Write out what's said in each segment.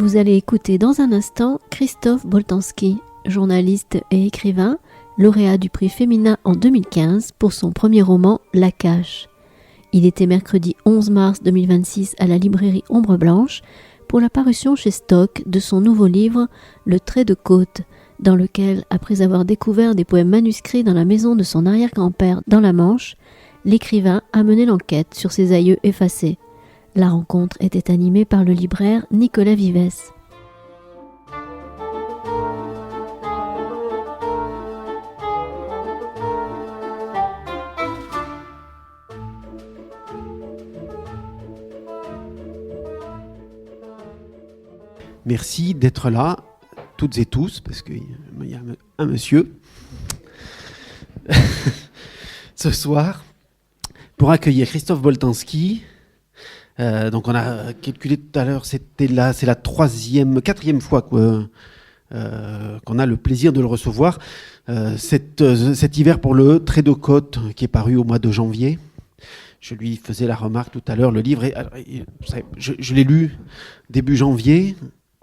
Vous allez écouter dans un instant Christophe Boltanski, journaliste et écrivain, lauréat du prix Femina en 2015 pour son premier roman La Cache. Il était mercredi 11 mars 2026 à la librairie Ombre Blanche pour la parution chez Stock de son nouveau livre Le Trait de Côte, dans lequel, après avoir découvert des poèmes manuscrits dans la maison de son arrière-grand-père dans la Manche, l'écrivain a mené l'enquête sur ses aïeux effacés. La rencontre était animée par le libraire Nicolas Vives. Merci d'être là, toutes et tous, parce qu'il y a un monsieur ce soir, pour accueillir Christophe Boltanski. Donc on a calculé tout à l'heure, c'est la quatrième fois qu'on a le plaisir de le recevoir. Cet hiver pour le Trait de Côte qui est paru au mois de janvier. Je lui faisais la remarque tout à l'heure, le livre, je l'ai lu début janvier,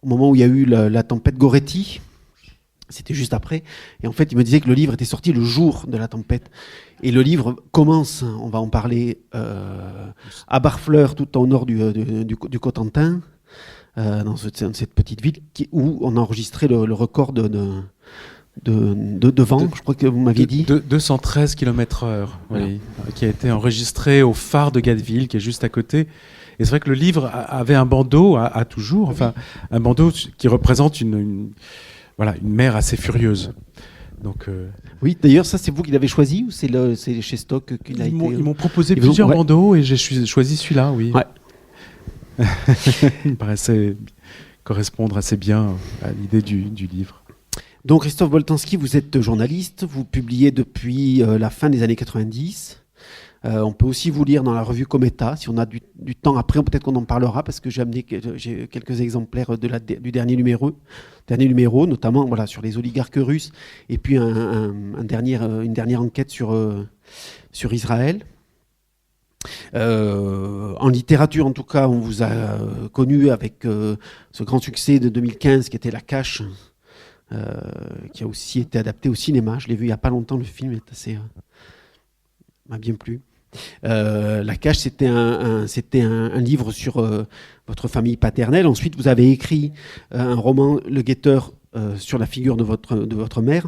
au moment où il y a eu la tempête Goretti. C'était juste après. Et en fait, il me disait que le livre était sorti le jour de la tempête. Et le livre commence, on va en parler, à Barfleur, tout au nord du Cotentin, dans cette petite ville où on a enregistré le record de vent, je crois que vous m'aviez dit. 213 km/h, Voilà. oui, qui a été enregistré au phare de Gatteville, qui est juste à côté. Et c'est vrai que le livre avait un bandeau, a toujours, enfin, un bandeau qui représente une mer assez furieuse. Donc, Oui, d'ailleurs, ça, c'est vous qui l'avez choisi ou c'est chez Stock qu'il a été... Ils m'ont proposé plusieurs bandeaux et j'ai choisi celui-là, oui. Ouais. Il me paraissait correspondre assez bien à l'idée du livre. Donc, Christophe Boltanski, vous êtes journaliste, vous publiez depuis la fin des années 90. On peut aussi vous lire dans la revue Cometa, si on a du temps après, peut-être qu'on en parlera, parce que j'ai amené quelques exemplaires du dernier numéro, notamment voilà, sur les oligarques russes, et puis une dernière enquête sur Israël. En littérature, en tout cas, on vous a connu avec ce grand succès de 2015 qui était La Cache, qui a aussi été adapté au cinéma. Je l'ai vu il n'y a pas longtemps, le film est assez... m'a bien plu. La Cache, c'était un livre sur votre famille paternelle. Ensuite, vous avez écrit un roman, Le Guetteur, sur la figure de votre mère.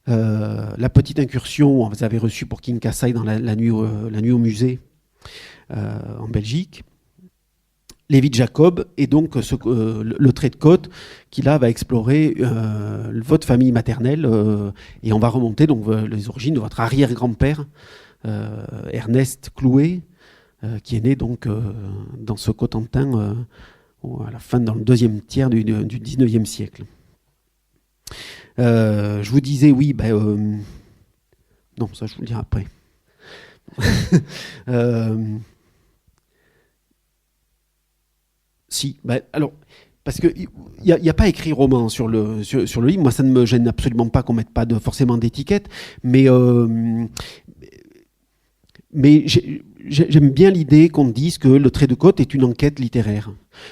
La petite incursion, vous avez reçu pour King Kassai dans la nuit au musée en Belgique. Lévi Jacob, et donc le Trait de Côte, qui là va explorer votre famille maternelle, et on va remonter donc les origines de votre arrière-grand-père, Ernest Clouet, qui est né donc dans ce Cotentin à la fin, dans le deuxième tiers du 19e siècle. Je vous disais, oui, non, ça je vous le dirai après. Si, alors, parce qu'il n'y a pas écrit roman sur le livre. Moi, ça ne me gêne absolument pas qu'on ne mette pas forcément d'étiquette, mais j'aime bien l'idée qu'on dise que Le Trait de Côte est une enquête littéraire.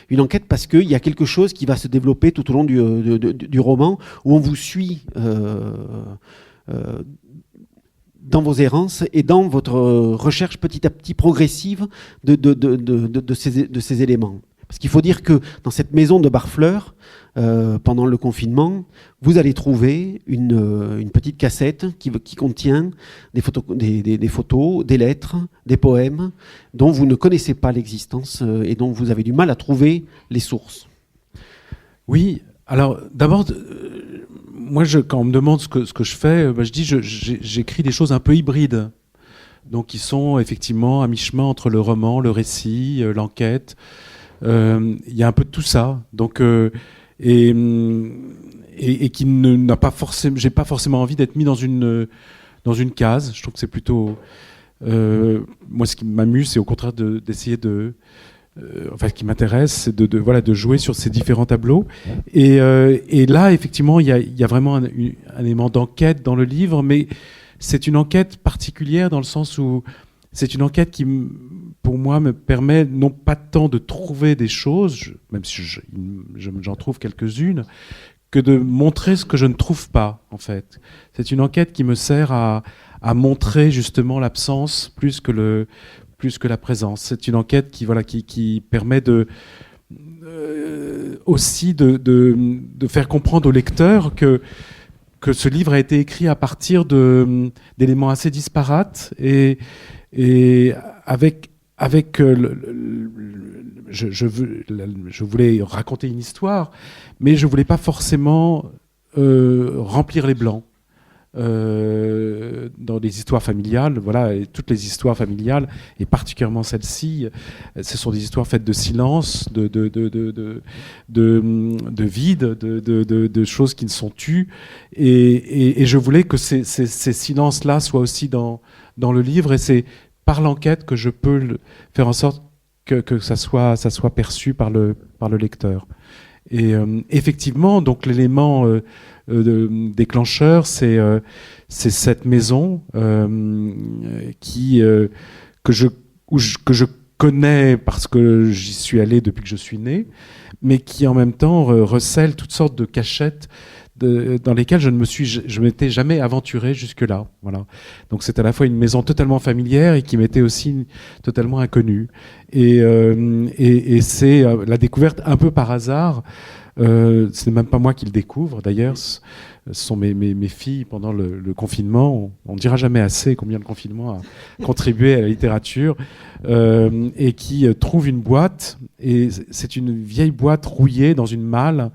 Une enquête parce qu'il y a quelque chose qui va se développer tout au long du roman, où on vous suit dans vos errances et dans votre recherche petit à petit progressive de ces éléments. Parce qu'il faut dire que dans cette maison de Barfleur, pendant le confinement, vous allez trouver une petite cassette qui contient des photos, des lettres, des poèmes dont vous ne connaissez pas l'existence et dont vous avez du mal à trouver les sources. Oui, alors d'abord, moi quand on me demande ce que je fais, je dis j'écris des choses un peu hybrides. Donc qui sont effectivement à mi-chemin entre le roman, le récit, l'enquête. Il y a un peu de tout ça, donc et qui n'a pas forcément, j'ai pas forcément envie d'être mis dans une case. Je trouve que c'est plutôt moi ce qui m'amuse, c'est au contraire d'essayer ce qui m'intéresse, c'est de jouer sur ces différents tableaux. Et là, effectivement, il y a vraiment un élément d'enquête dans le livre, mais c'est une enquête particulière dans le sens où c'est une enquête qui, pour moi, me permet non pas tant de trouver des choses, même si j'en trouve quelques-unes, que de montrer ce que je ne trouve pas, en fait. C'est une enquête qui me sert à montrer justement l'absence plus que la présence. C'est une enquête qui permet aussi de faire comprendre au lecteur que ce livre a été écrit à partir d'éléments assez disparates et avec je voulais raconter une histoire, mais je voulais pas forcément remplir les blancs. Dans les histoires familiales, voilà, et toutes les histoires familiales, et particulièrement celle-ci, ce sont des histoires faites de silence, de vide, de choses qui ne sont tues, et je voulais que ces silences-là soient aussi dans le livre, et c'est par l'enquête que je peux faire en sorte que ça soit perçu par le lecteur. Et effectivement, donc l'élément déclencheur, c'est cette maison que je connais parce que j'y suis allé depuis que je suis né, mais qui en même temps recèle toutes sortes de cachettes dans lesquelles je m'étais jamais aventuré jusque-là. Voilà. Donc c'est à la fois une maison totalement familière et qui m'était aussi totalement inconnue. Et c'est la découverte un peu par hasard. Ce n'est même pas moi qui le découvre d'ailleurs, ce sont mes filles pendant le confinement. On ne dira jamais assez combien le confinement a contribué à la littérature, et qui trouvent une boîte, et c'est une vieille boîte rouillée dans une malle,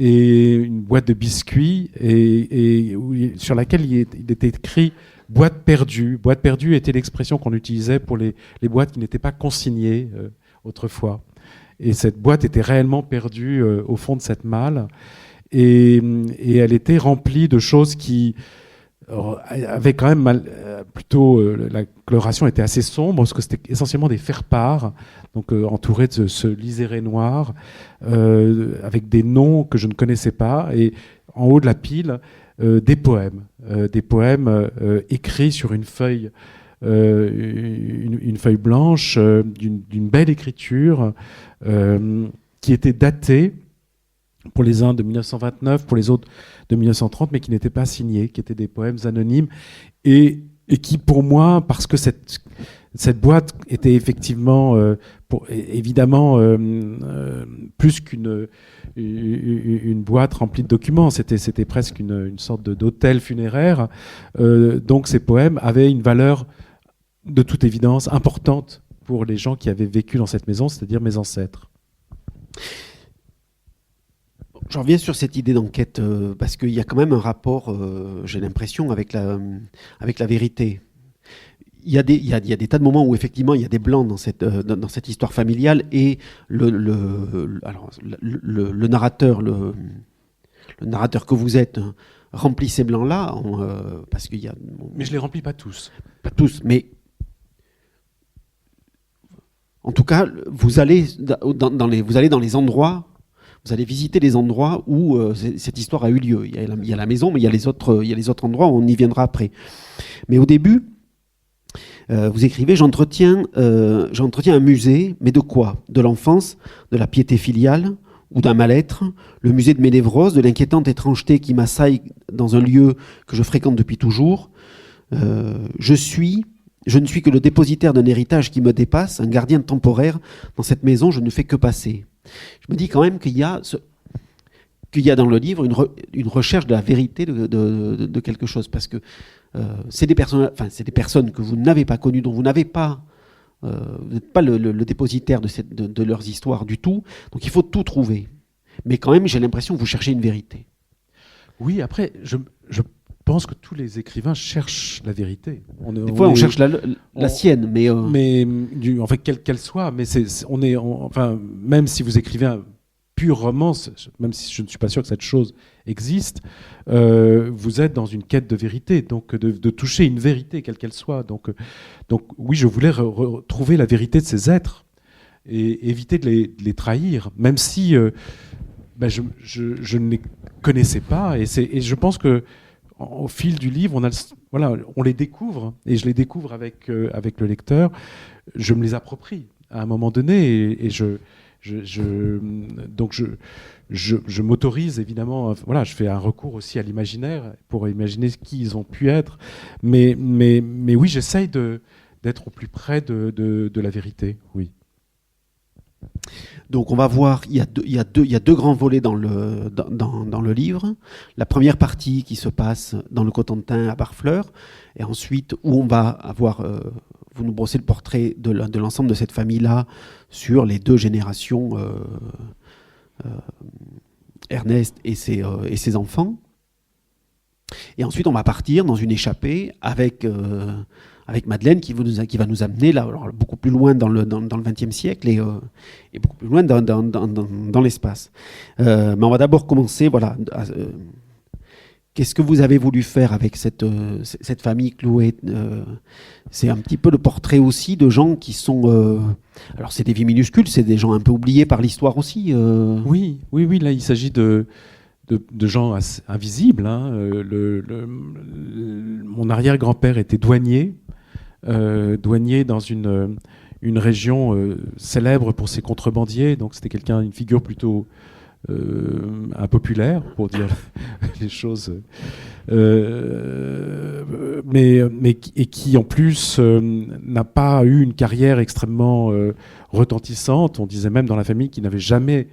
et une boîte de biscuits, et sur laquelle il était écrit « boîte perdue ». Boîte perdue était l'expression qu'on utilisait pour les boîtes qui n'étaient pas consignées autrefois. Et cette boîte était réellement perdue au fond de cette malle. Et elle était remplie de choses qui avaient quand même la coloration était assez sombre, parce que c'était essentiellement des faire-part, donc entourés de ce liseré noir, avec des noms que je ne connaissais pas, et en haut de la pile, des poèmes écrits sur une feuille. Une feuille blanche d'une belle écriture qui était datée pour les uns de 1929, pour les autres de 1930, mais qui n'étaient pas signés, qui étaient des poèmes anonymes, et qui pour moi, parce que cette boîte était effectivement évidemment plus qu'une boîte remplie de documents, c'était presque une sorte d'hôtel funéraire, donc ces poèmes avaient une valeur de toute évidence importante pour les gens qui avaient vécu dans cette maison, c'est-à-dire mes ancêtres. Je reviens sur cette idée d'enquête, parce qu'il y a quand même un rapport, j'ai l'impression, avec la vérité. Il y a des tas de moments où effectivement il y a des blancs dans cette histoire familiale, et le narrateur, le narrateur que vous êtes, remplit ces blancs-là, parce qu'il y a... Mais je les remplis pas tous. Pas tous, mais... En tout cas, vous allez dans les endroits, vous allez visiter les endroits où cette histoire a eu lieu. Il y a la maison, mais il y a les autres endroits, on y viendra après. Mais au début, vous écrivez « J'entretiens un musée, mais de quoi ? De l'enfance, de la piété filiale ou d'un mal-être, le musée de mes névroses, de l'inquiétante étrangeté qui m'assaille dans un lieu que je fréquente depuis toujours. Je ne suis que le dépositaire d'un héritage qui me dépasse, un gardien temporaire. Dans cette maison, je ne fais que passer. » Je me dis quand même qu'il y a dans le livre une recherche de la vérité de quelque chose, parce que c'est des personnes que vous n'avez pas connues, dont vous n'êtes pas le dépositaire de leurs histoires du tout, donc il faut tout trouver. Mais quand même, j'ai l'impression que vous cherchez une vérité. Oui, après, je pense que tous les écrivains cherchent la vérité. Des fois, on cherche la sienne, mais en fait, quelle qu'elle soit, mais enfin, même si vous écrivez un pur roman, même si je ne suis pas sûr que cette chose existe, vous êtes dans une quête de vérité, donc de toucher une vérité, quelle qu'elle soit. Donc oui, je voulais retrouver la vérité de ces êtres et éviter de les trahir, même si je ne les connaissais pas. Et je pense que au fil du livre, on les découvre, et je les découvre avec le lecteur. Je me les approprie à un moment donné, et donc je m'autorise évidemment. Je fais un recours aussi à l'imaginaire pour imaginer qui ils ont pu être. Mais oui, j'essaye d'être au plus près de la vérité. Oui. Donc on va voir, il y a deux grands volets dans le livre. La première partie qui se passe dans le Cotentin à Barfleur, et ensuite où on va avoir, vous nous brossez le portrait de l'ensemble de cette famille-là sur les 2 générations, Ernest et ses enfants. Et ensuite on va partir dans une échappée avec Madeleine qui va nous amener là, alors, beaucoup plus loin dans le XXe siècle et beaucoup plus loin dans l'espace. Mais on va d'abord commencer. Qu'est-ce que vous avez voulu faire avec cette famille Chloé? C'est un petit peu le portrait aussi de gens qui sont... alors c'est des vies minuscules, c'est des gens un peu oubliés par l'histoire aussi. Oui, là il s'agit de gens invisibles. Hein. Mon arrière-grand-père était douanier dans une région célèbre pour ses contrebandiers. Donc c'était une figure plutôt impopulaire, pour dire les choses, et qui en plus n'a pas eu une carrière extrêmement retentissante. On disait même dans la famille qu'il n'avait jamais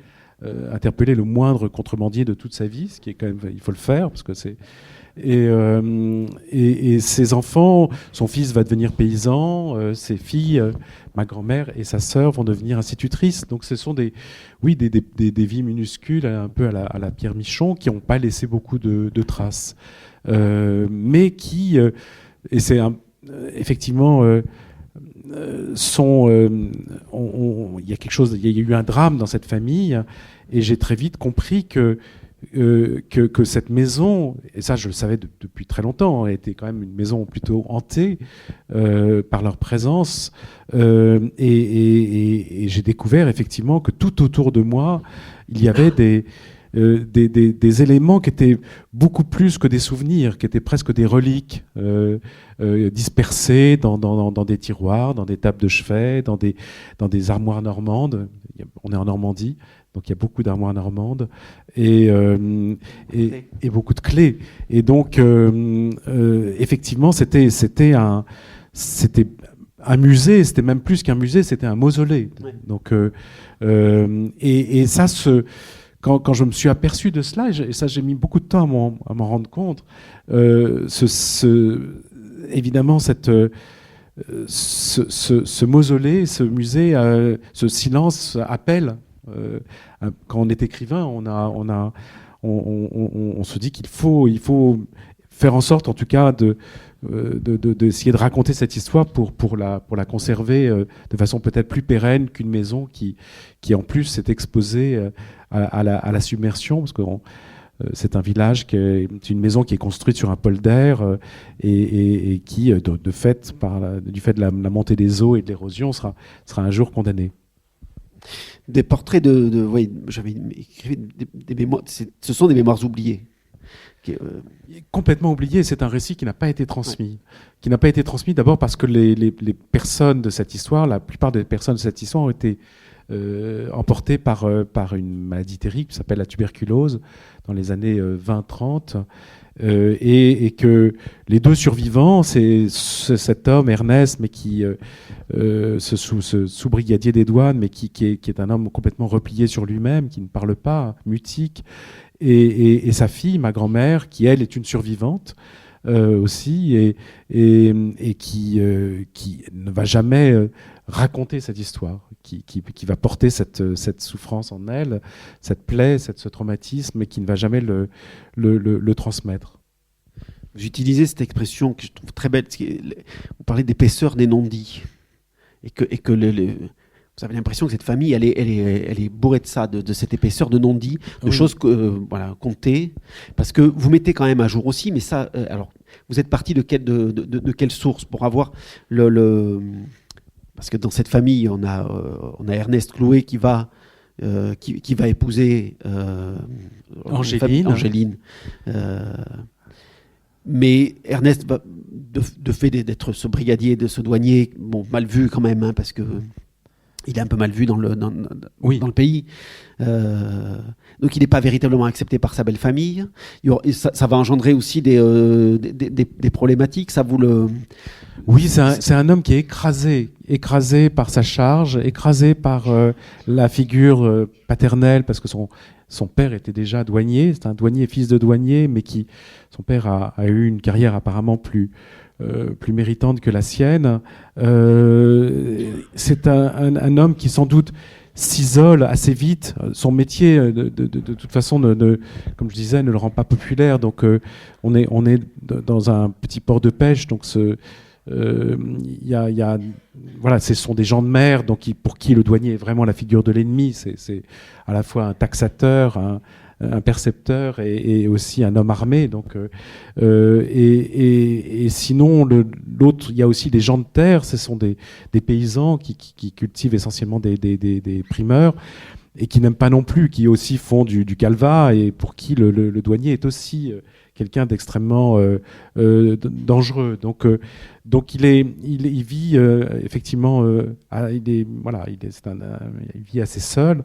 interpellé le moindre contrebandier de toute sa vie, ce qui est quand même, il faut le faire parce que c'est. Et ses enfants, son fils va devenir paysan, ses filles, ma grand-mère et sa sœur vont devenir institutrices. Donc ce sont des vies minuscules, un peu à la Pierre Michon, qui n'ont pas laissé beaucoup de traces, mais qui, et c'est effectivement, sont. Il y a quelque chose, il y a eu un drame dans cette famille, et j'ai très vite compris que cette maison, et ça je le savais depuis très longtemps, était quand même une maison plutôt hantée par leur présence, et j'ai découvert effectivement que tout autour de moi il y avait des éléments qui étaient beaucoup plus que des souvenirs, qui étaient presque des reliques dispersées dans des tiroirs, dans des tables de chevet, dans des armoires normandes. On est en Normandie, donc il y a beaucoup d'armoires normandes et beaucoup de clés. Et donc effectivement, c'était un musée. C'était même plus qu'un musée, c'était un mausolée. Ouais. Donc et ça quand je me suis aperçu de cela, et ça j'ai mis beaucoup de temps à m'en rendre compte, évidemment ce mausolée, ce musée, ce silence appelle. Quand on est écrivain, on se dit qu'il faut faire en sorte, en tout cas, d'essayer de raconter cette histoire pour la conserver de façon peut-être plus pérenne qu'une maison qui en plus s'est exposée à la submersion, parce que c'est un village c'est une maison qui est construite sur un polder et qui, du fait de la montée des eaux et de l'érosion, sera un jour condamnée. Des portraits j'avais écrit des mémoires. Ce sont des mémoires oubliées. Complètement oublié. C'est un récit qui n'a pas été transmis. Ouais. Qui n'a pas été transmis d'abord parce que les personnes de cette histoire, la plupart des personnes de cette histoire ont été emportées par une maladie terrible qui s'appelle la tuberculose dans les années 20-30. Et que les 2 survivants, c'est cet homme Ernest, mais qui ce sous-brigadier des douanes, mais qui est un homme complètement replié sur lui-même, qui ne parle pas, mutique, et sa fille, ma grand-mère, qui elle est une survivante aussi, et qui ne va jamais raconter cette histoire, qui va porter cette souffrance en elle, cette plaie, ce traumatisme, mais qui ne va jamais le transmettre. Vous utilisez cette expression que je trouve très belle. Vous parlez d'épaisseur des non-dits. Et que vous avez l'impression que cette famille, elle est bourrée de ça, de cette épaisseur de non-dits, de choses comptées. Parce que vous mettez quand même à jour aussi, mais ça, alors, vous êtes parti de quelle source pour avoir parce que dans cette famille, on a Ernest Chloé qui va épouser Angéline. Mais Ernest, de fait d'être ce brigadier, de ce douanier, bon, mal vu quand même, hein, parce que il est un peu mal vu dans le pays. Donc il n'est pas véritablement accepté par sa belle famille. Ça va engendrer aussi des problématiques. Ça vous le... Oui, c'est un homme qui est écrasé par sa charge, écrasé par la figure paternelle, parce que son père était déjà douanier. C'est un douanier, fils de douanier, mais son père a eu une carrière apparemment plus méritante que la sienne. C'est un homme qui sans doute s'isole assez vite. Son métier, de toute façon, comme je disais, ne le rend pas populaire. Donc, on est dans un petit port de pêche. Donc, voilà, ce sont des gens de mer, donc pour qui le douanier est vraiment la figure de l'ennemi. C'est à la fois un taxateur, un percepteur et aussi un homme armé. Donc, et sinon, l'autre, il y a aussi des gens de terre. Ce sont des paysans qui cultivent essentiellement des primeurs et qui n'aiment pas non plus, qui aussi font du calva et pour qui le douanier est aussi quelqu'un d'extrêmement dangereux. Donc il vit effectivement, il vit assez seul.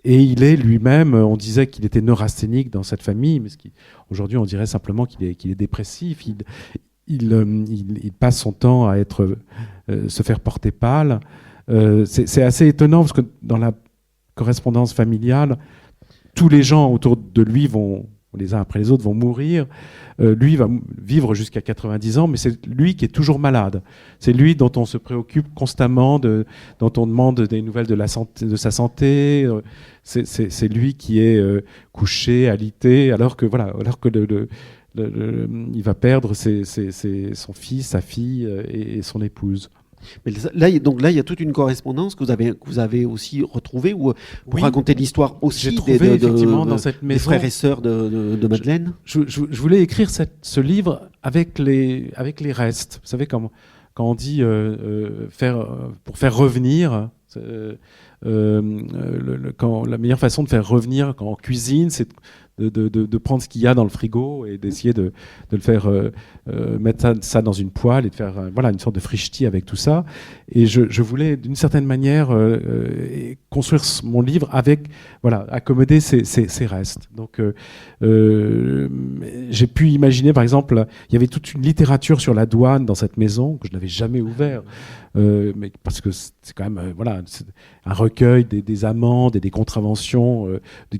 Et il est lui-même, on disait qu'il était neurasthénique dans cette famille, mais aujourd'hui on dirait simplement qu'il est dépressif. Il passe son temps à se faire porter pâle. C'est assez étonnant parce que dans la correspondance familiale, tous les gens autour de lui les uns après les autres vont mourir. Lui va vivre jusqu'à 90 ans, mais c'est lui qui est toujours malade. C'est lui dont on se préoccupe constamment, dont on demande des nouvelles de sa santé. C'est lui qui est couché, alité, alors que il va perdre son fils, sa fille et son épouse. Mais là, il y a toute une correspondance que vous avez aussi retrouvée pour raconter l'histoire aussi dans cette maison, des frères et sœurs de Madeleine. Je voulais écrire ce livre avec les restes. Vous savez, quand on dit pour faire revenir, la meilleure façon de faire revenir quand on cuisine, c'est de prendre ce qu'il y a dans le frigo et d'essayer de le faire mettre ça dans une poêle et de faire une sorte de frichti avec tout ça. Et je voulais d'une certaine manière construire mon livre avec accommoder ces restes. Donc j'ai pu imaginer, par exemple, il y avait toute une littérature sur la douane dans cette maison que je n'avais jamais ouvert. Mais parce que c'est quand même c'est un recueil des amendes et des contraventions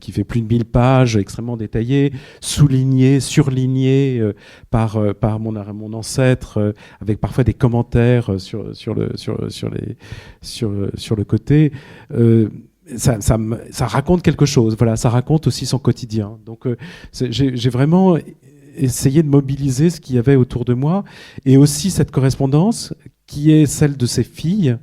qui fait plus de 1000 pages, extrêmement détaillé, souligné, surligné par mon ancêtre, avec parfois des commentaires sur le côté. Ça raconte quelque chose. Voilà, ça raconte aussi son quotidien. Donc j'ai vraiment essayé de mobiliser ce qu'il y avait autour de moi et aussi cette correspondance qui est celle de ses filles.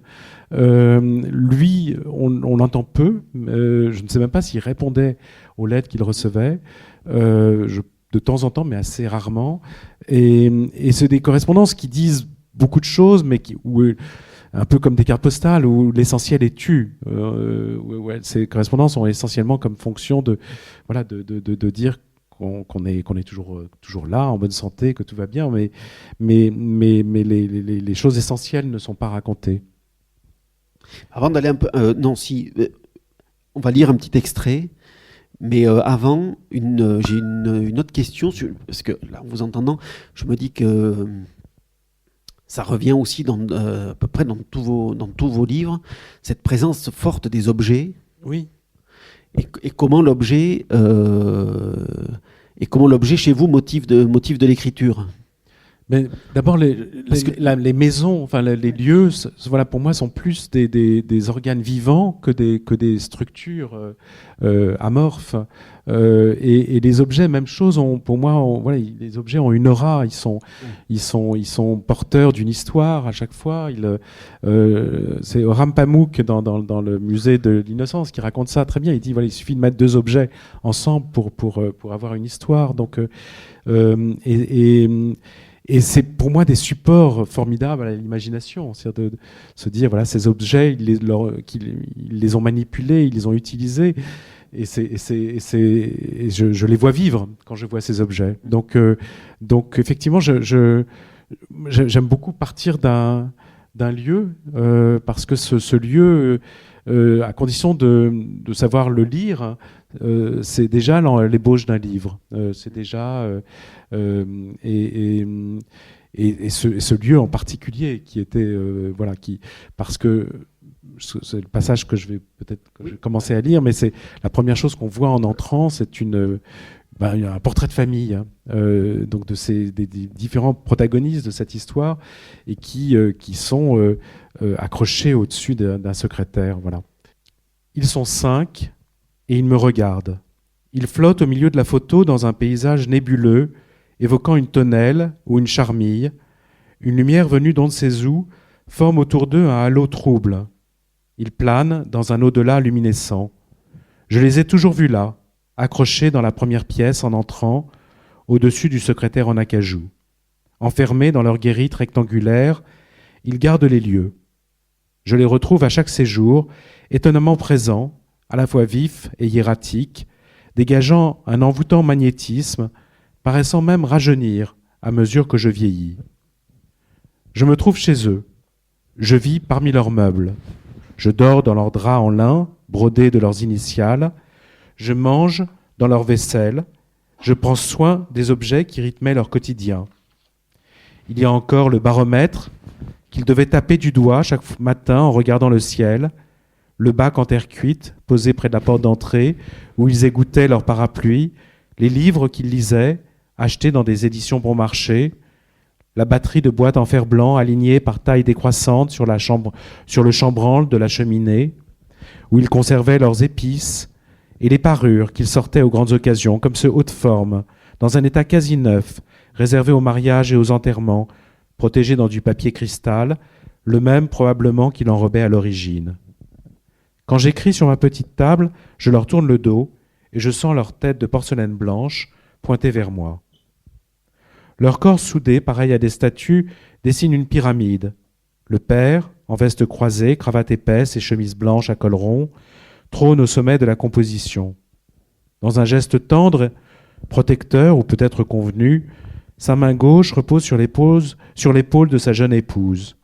Lui, on l'entend peu. Je ne sais même pas s'il répondait aux lettres qu'il recevait. De temps en temps, mais assez rarement. Et c'est des correspondances qui disent beaucoup de choses, mais un peu comme des cartes postales où l'essentiel est tu. Ces correspondances ont essentiellement comme fonction de dire qu'on est toujours là, en bonne santé, que tout va bien, mais les choses essentielles ne sont pas racontées. Avant d'aller un peu... on va lire un petit extrait, mais avant, j'ai une autre question, parce que là, en vous entendant, je me dis que ça revient aussi à peu près dans tous vos livres, cette présence forte des objets. Oui. Et comment l'objet chez vous motive de l'écriture. Mais d'abord, les maisons, enfin les lieux, pour moi, sont plus des organes vivants que des structures amorphes. Et les objets, même chose. Pour moi, les objets ont une aura. Ils sont porteurs d'une histoire à chaque fois. C'est Orhan Pamuk dans le musée de l'innocence qui raconte ça très bien. Il dit il suffit de mettre deux objets ensemble pour avoir une histoire. Donc et c'est pour moi des supports formidables à l'imagination, c'est-à-dire de se dire ces objets, ils les ont manipulés, ils les ont utilisés, je les vois vivre quand je vois ces objets. Donc effectivement, j'aime beaucoup partir d'un lieu, parce que ce lieu, à condition de savoir le lire, c'est déjà l'ébauche d'un livre. C'est déjà et ce lieu en particulier qui était parce que c'est le passage que je vais commencer à lire, mais c'est la première chose qu'on voit en entrant, c'est un portrait de famille, hein, donc des différents protagonistes de cette histoire, et qui sont accrochés au-dessus d'un secrétaire. Voilà. Ils sont 5 et ils me regardent. Ils flottent au milieu de la photo dans un paysage nébuleux, évoquant une tonnelle ou une charmille. Une lumière venue d'on ne sait où forme autour d'eux un halo trouble. Ils planent dans un au-delà luminescent. Je les ai toujours vus là, accrochés dans la première pièce en entrant, au-dessus du secrétaire en acajou. Enfermés dans leur guérite rectangulaire, ils gardent les lieux. Je les retrouve à chaque séjour, étonnamment présents, à la fois vifs et hiératiques, dégageant un envoûtant magnétisme, paraissant même rajeunir à mesure que je vieillis. Je me trouve chez eux. Je vis parmi leurs meubles. Je dors dans leurs draps en lin, brodés de leurs initiales. Je mange dans leur vaisselle. Je prends soin des objets qui rythmaient leur quotidien. Il y a encore le baromètre qu'ils devaient taper du doigt chaque matin en regardant le ciel, le bac en terre cuite posé près de la porte d'entrée où ils égouttaient leur parapluie, les livres qu'ils lisaient, achetés dans des éditions bon marché, la batterie de boîtes en fer blanc alignée par taille décroissante sur le chambranle de la cheminée, où ils conservaient leurs épices, et les parures qu'ils sortaient aux grandes occasions, comme ceux haut de forme, dans un état quasi neuf, réservé aux mariages et aux enterrements, protégés dans du papier cristal, le même probablement qui l'enrobait à l'origine. Quand j'écris sur ma petite table, je leur tourne le dos, et je sens leur tête de porcelaine blanche pointée vers moi. Leurs corps soudés, pareils à des statues, dessinent une pyramide. Le père, en veste croisée, cravate épaisse et chemise blanche à col rond, trône au sommet de la composition. Dans un geste tendre, protecteur ou peut-être convenu, sa main gauche repose sur l'épaule de sa jeune épouse.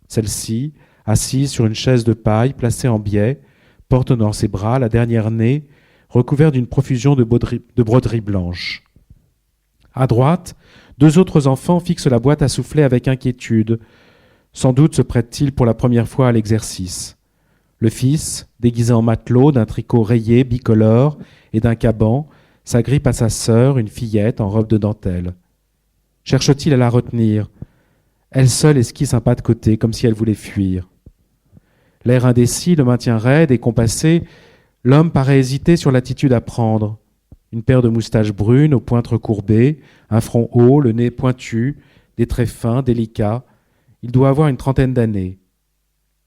Celle-ci, assise sur une chaise de paille placée en biais, porte dans ses bras la dernière née, recouverte d'une profusion de broderies blanches. À droite, 2 autres enfants fixent la boîte à souffler avec inquiétude. Sans doute se prête-t-il pour la première fois à l'exercice. Le fils, déguisé en matelot, d'un tricot rayé, bicolore et d'un caban, s'agrippe à sa sœur, une fillette en robe de dentelle. Cherche-t-il à la retenir? Elle seule esquisse un pas de côté, comme si elle voulait fuir. L'air indécis le maintient raide et compassé. L'homme paraît hésiter sur l'attitude à prendre. Une paire de moustaches brunes aux pointes recourbées, un front haut, le nez pointu, des traits fins, délicats. Il doit avoir une 30aine d'années.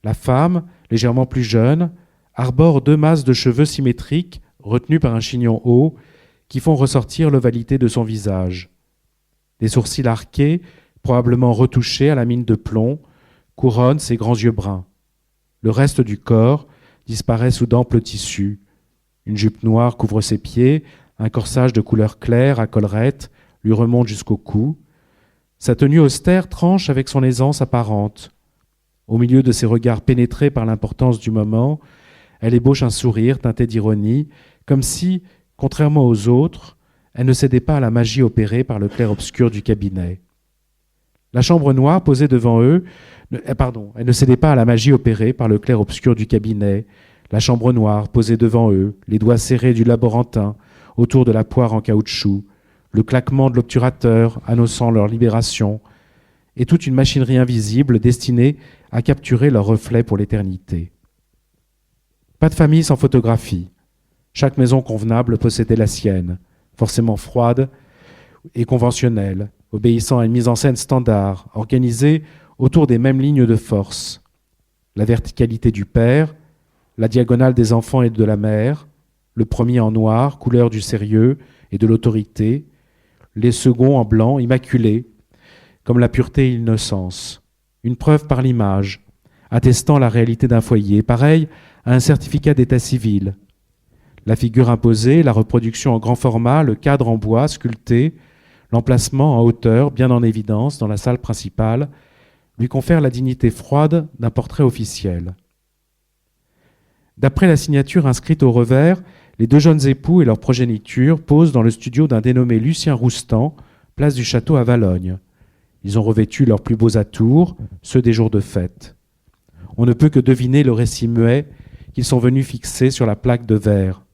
La femme, légèrement plus jeune, arbore 2 masses de cheveux symétriques, retenues par un chignon haut, qui font ressortir l'ovalité de son visage. Des sourcils arqués, probablement retouchés à la mine de plomb, couronnent ses grands yeux bruns. Le reste du corps disparaît sous d'amples tissus. Une jupe noire couvre ses pieds, un corsage de couleur claire à collerette lui remonte jusqu'au cou. Sa tenue austère tranche avec son aisance apparente. Au milieu de ses regards pénétrés par l'importance du moment, elle ébauche un sourire teinté d'ironie, comme si, contrairement aux autres, elle ne cédait pas à la magie opérée par le clair-obscur du cabinet. La chambre noire posée devant eux, elle ne cédait pas à la magie opérée par le clair-obscur du cabinet. La chambre noire posée devant eux, les doigts serrés du laborantin autour de la poire en caoutchouc, le claquement de l'obturateur annonçant leur libération, et toute une machinerie invisible destinée à capturer leur reflet pour l'éternité. Pas de famille sans photographie. Chaque maison convenable possédait la sienne, forcément froide et conventionnelle, obéissant à une mise en scène standard, organisée autour des mêmes lignes de force. La verticalité du père, la diagonale des enfants et de la mère, le premier en noir, couleur du sérieux et de l'autorité, les seconds en blanc, immaculés, comme la pureté et l'innocence. Une preuve par l'image, attestant la réalité d'un foyer, pareil à un certificat d'état civil. La figure imposée, la reproduction en grand format, le cadre en bois sculpté, l'emplacement en hauteur, bien en évidence, dans la salle principale, lui confèrent la dignité froide d'un portrait officiel. D'après la signature inscrite au revers, les deux jeunes époux et leur progéniture posent dans le studio d'un dénommé Lucien Roustan, place du Château à Valogne. Ils ont revêtu leurs plus beaux atours, ceux des jours de fête. On ne peut que deviner le récit muet qu'ils sont venus fixer sur la plaque de verre.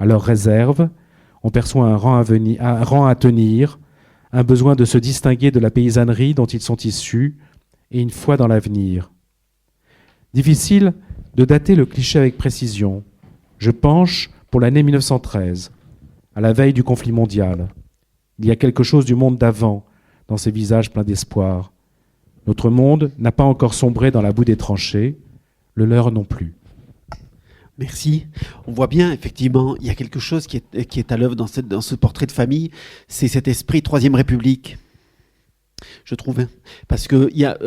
À leur réserve, on perçoit un rang à tenir, un besoin de se distinguer de la paysannerie dont ils sont issus, et une foi dans l'avenir. Difficile de dater le cliché avec précision. Je penche pour l'année 1913, à la veille du conflit mondial. Il y a quelque chose du monde d'avant dans ces visages pleins d'espoir. Notre monde n'a pas encore sombré dans la boue des tranchées, le leur non plus. Merci. On voit bien, effectivement, il y a quelque chose qui est à l'œuvre dans ce portrait de famille, c'est cet esprit Troisième République, je trouve. Parce que il y a...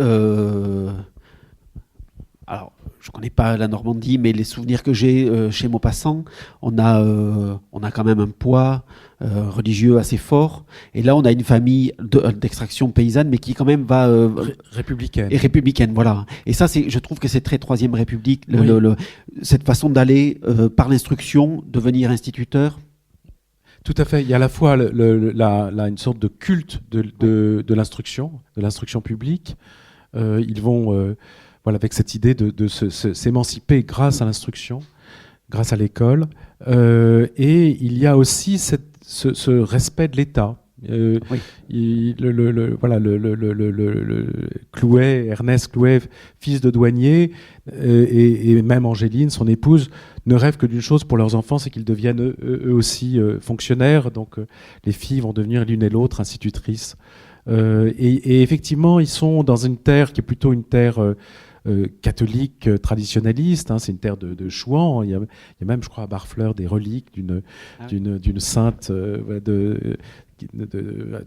alors, je ne connais pas la Normandie, mais les souvenirs que j'ai chez Maupassant, on a quand même un poids religieux assez fort. Et là, on a une famille d'extraction paysanne, mais qui quand même va... républicaine. Et républicaine, voilà. Et ça, je trouve que c'est très Troisième République, Oui. cette façon d'aller, par l'instruction, devenir instituteur. Tout à fait. Il y a à la fois une sorte de culte de l'instruction publique. Ils vont... voilà, avec cette idée de s'émanciper grâce à l'instruction, grâce à l'école. Et il y a aussi ce respect de l'État. Oui. Clouet, Ernest Clouet, fils de douanier, et même Angéline, son épouse, ne rêvent que d'une chose pour leurs enfants, c'est qu'ils deviennent eux aussi fonctionnaires. Donc les filles vont devenir l'une et l'autre institutrices. Et effectivement, ils sont dans une terre qui est plutôt une terre catholique traditionnaliste, hein, c'est une terre de chouans. Il y a même, je crois, à Barfleur, des reliques d'une sainte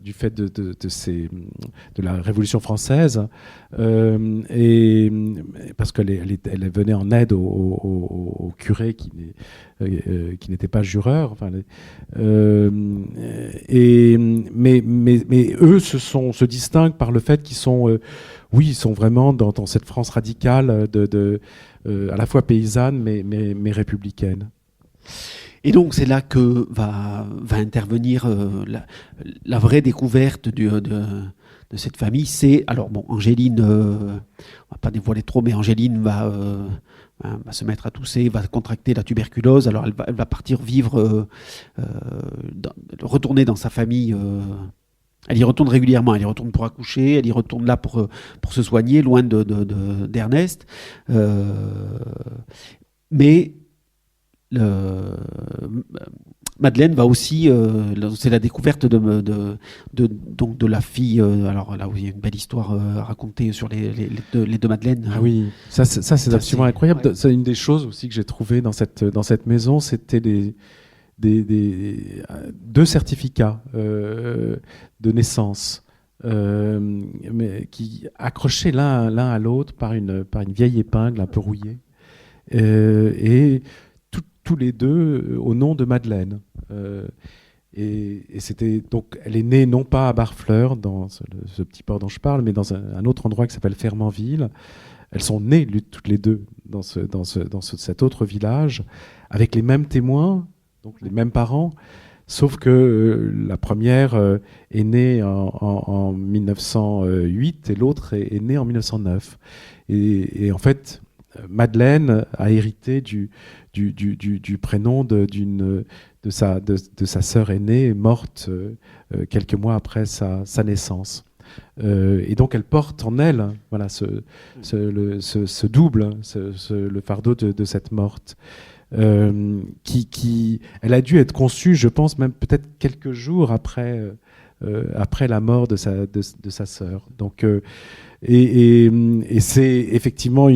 du fait de la Révolution française, et parce qu'elle venait en aide aux curés qui n'étaient pas jureurs. Enfin, mais eux se distinguent par le fait qu'ils sont oui, ils sont vraiment dans cette France radicale à la fois paysanne mais républicaine. Et donc c'est là que va intervenir la vraie découverte de cette famille. C'est alors bon, Angéline, on va pas dévoiler trop, mais Angéline va se mettre à tousser, va contracter la tuberculose. Alors elle va partir vivre, retourner dans sa famille. Elle y retourne régulièrement, elle y retourne pour accoucher, elle y retourne là pour se soigner, loin d'Ernest. Mais Madeleine va aussi, c'est la découverte donc de la fille. Alors là, il y a une belle histoire à raconter sur les deux Madeleines. Ah oui, ça c'est absolument incroyable. Ouais. C'est une des choses aussi que j'ai trouvées dans cette maison, c'était deux certificats de naissance mais qui accrochés l'un à l'autre par une vieille épingle un peu rouillée, et tous les deux au nom de Madeleine. Et c'était donc, elle est née non pas à Barfleur, dans ce petit port dont je parle, mais dans un autre endroit qui s'appelle Fermanville. Elles sont nées toutes les deux dans cet autre village, avec les mêmes témoins, donc les mêmes parents, sauf que la première est née en 1908 et l'autre est née en 1909. Et en fait, Madeleine a hérité du prénom de sa sœur aînée, morte quelques mois après sa naissance. Et donc elle porte en elle, voilà, ce double, le fardeau de cette morte. Elle a dû être conçue, je pense, même peut-être quelques jours après la mort de sa sœur. Donc, et c'est effectivement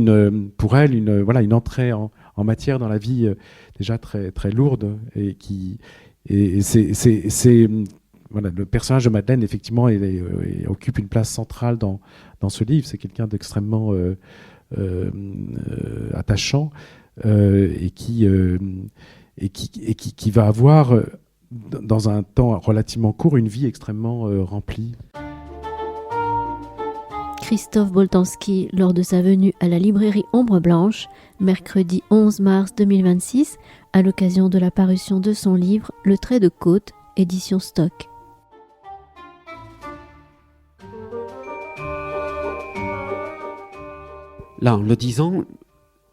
pour elle une entrée en matière dans la vie déjà très très lourde, et c'est voilà, le personnage de Madeleine, effectivement, il occupe une place centrale dans ce livre. C'est quelqu'un d'extrêmement attachant, et qui va avoir, dans un temps relativement court, une vie extrêmement remplie. Christophe Boltanski, lors de sa venue à la librairie Ombre Blanche, mercredi 11 mars 2026, à l'occasion de la parution de son livre Le Trait de Côte, édition Stock. Là, en le disant,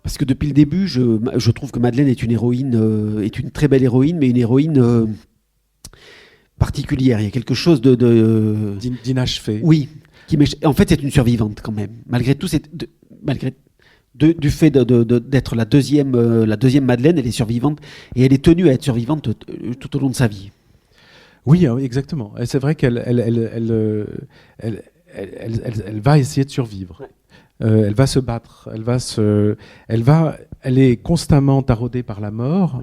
parce que depuis le début, je trouve que Madeleine est une héroïne, est une très belle héroïne, mais une héroïne particulière. Il y a quelque chose d'inachevé. Oui. En fait, c'est une survivante quand même. Malgré tout, du fait d'être la deuxième Madeleine, elle est survivante et elle est tenue à être survivante tout au long de sa vie. Oui, exactement. Et c'est vrai qu'elle va essayer de survivre. Ouais. Elle va se battre. Elle est constamment taraudée par la mort,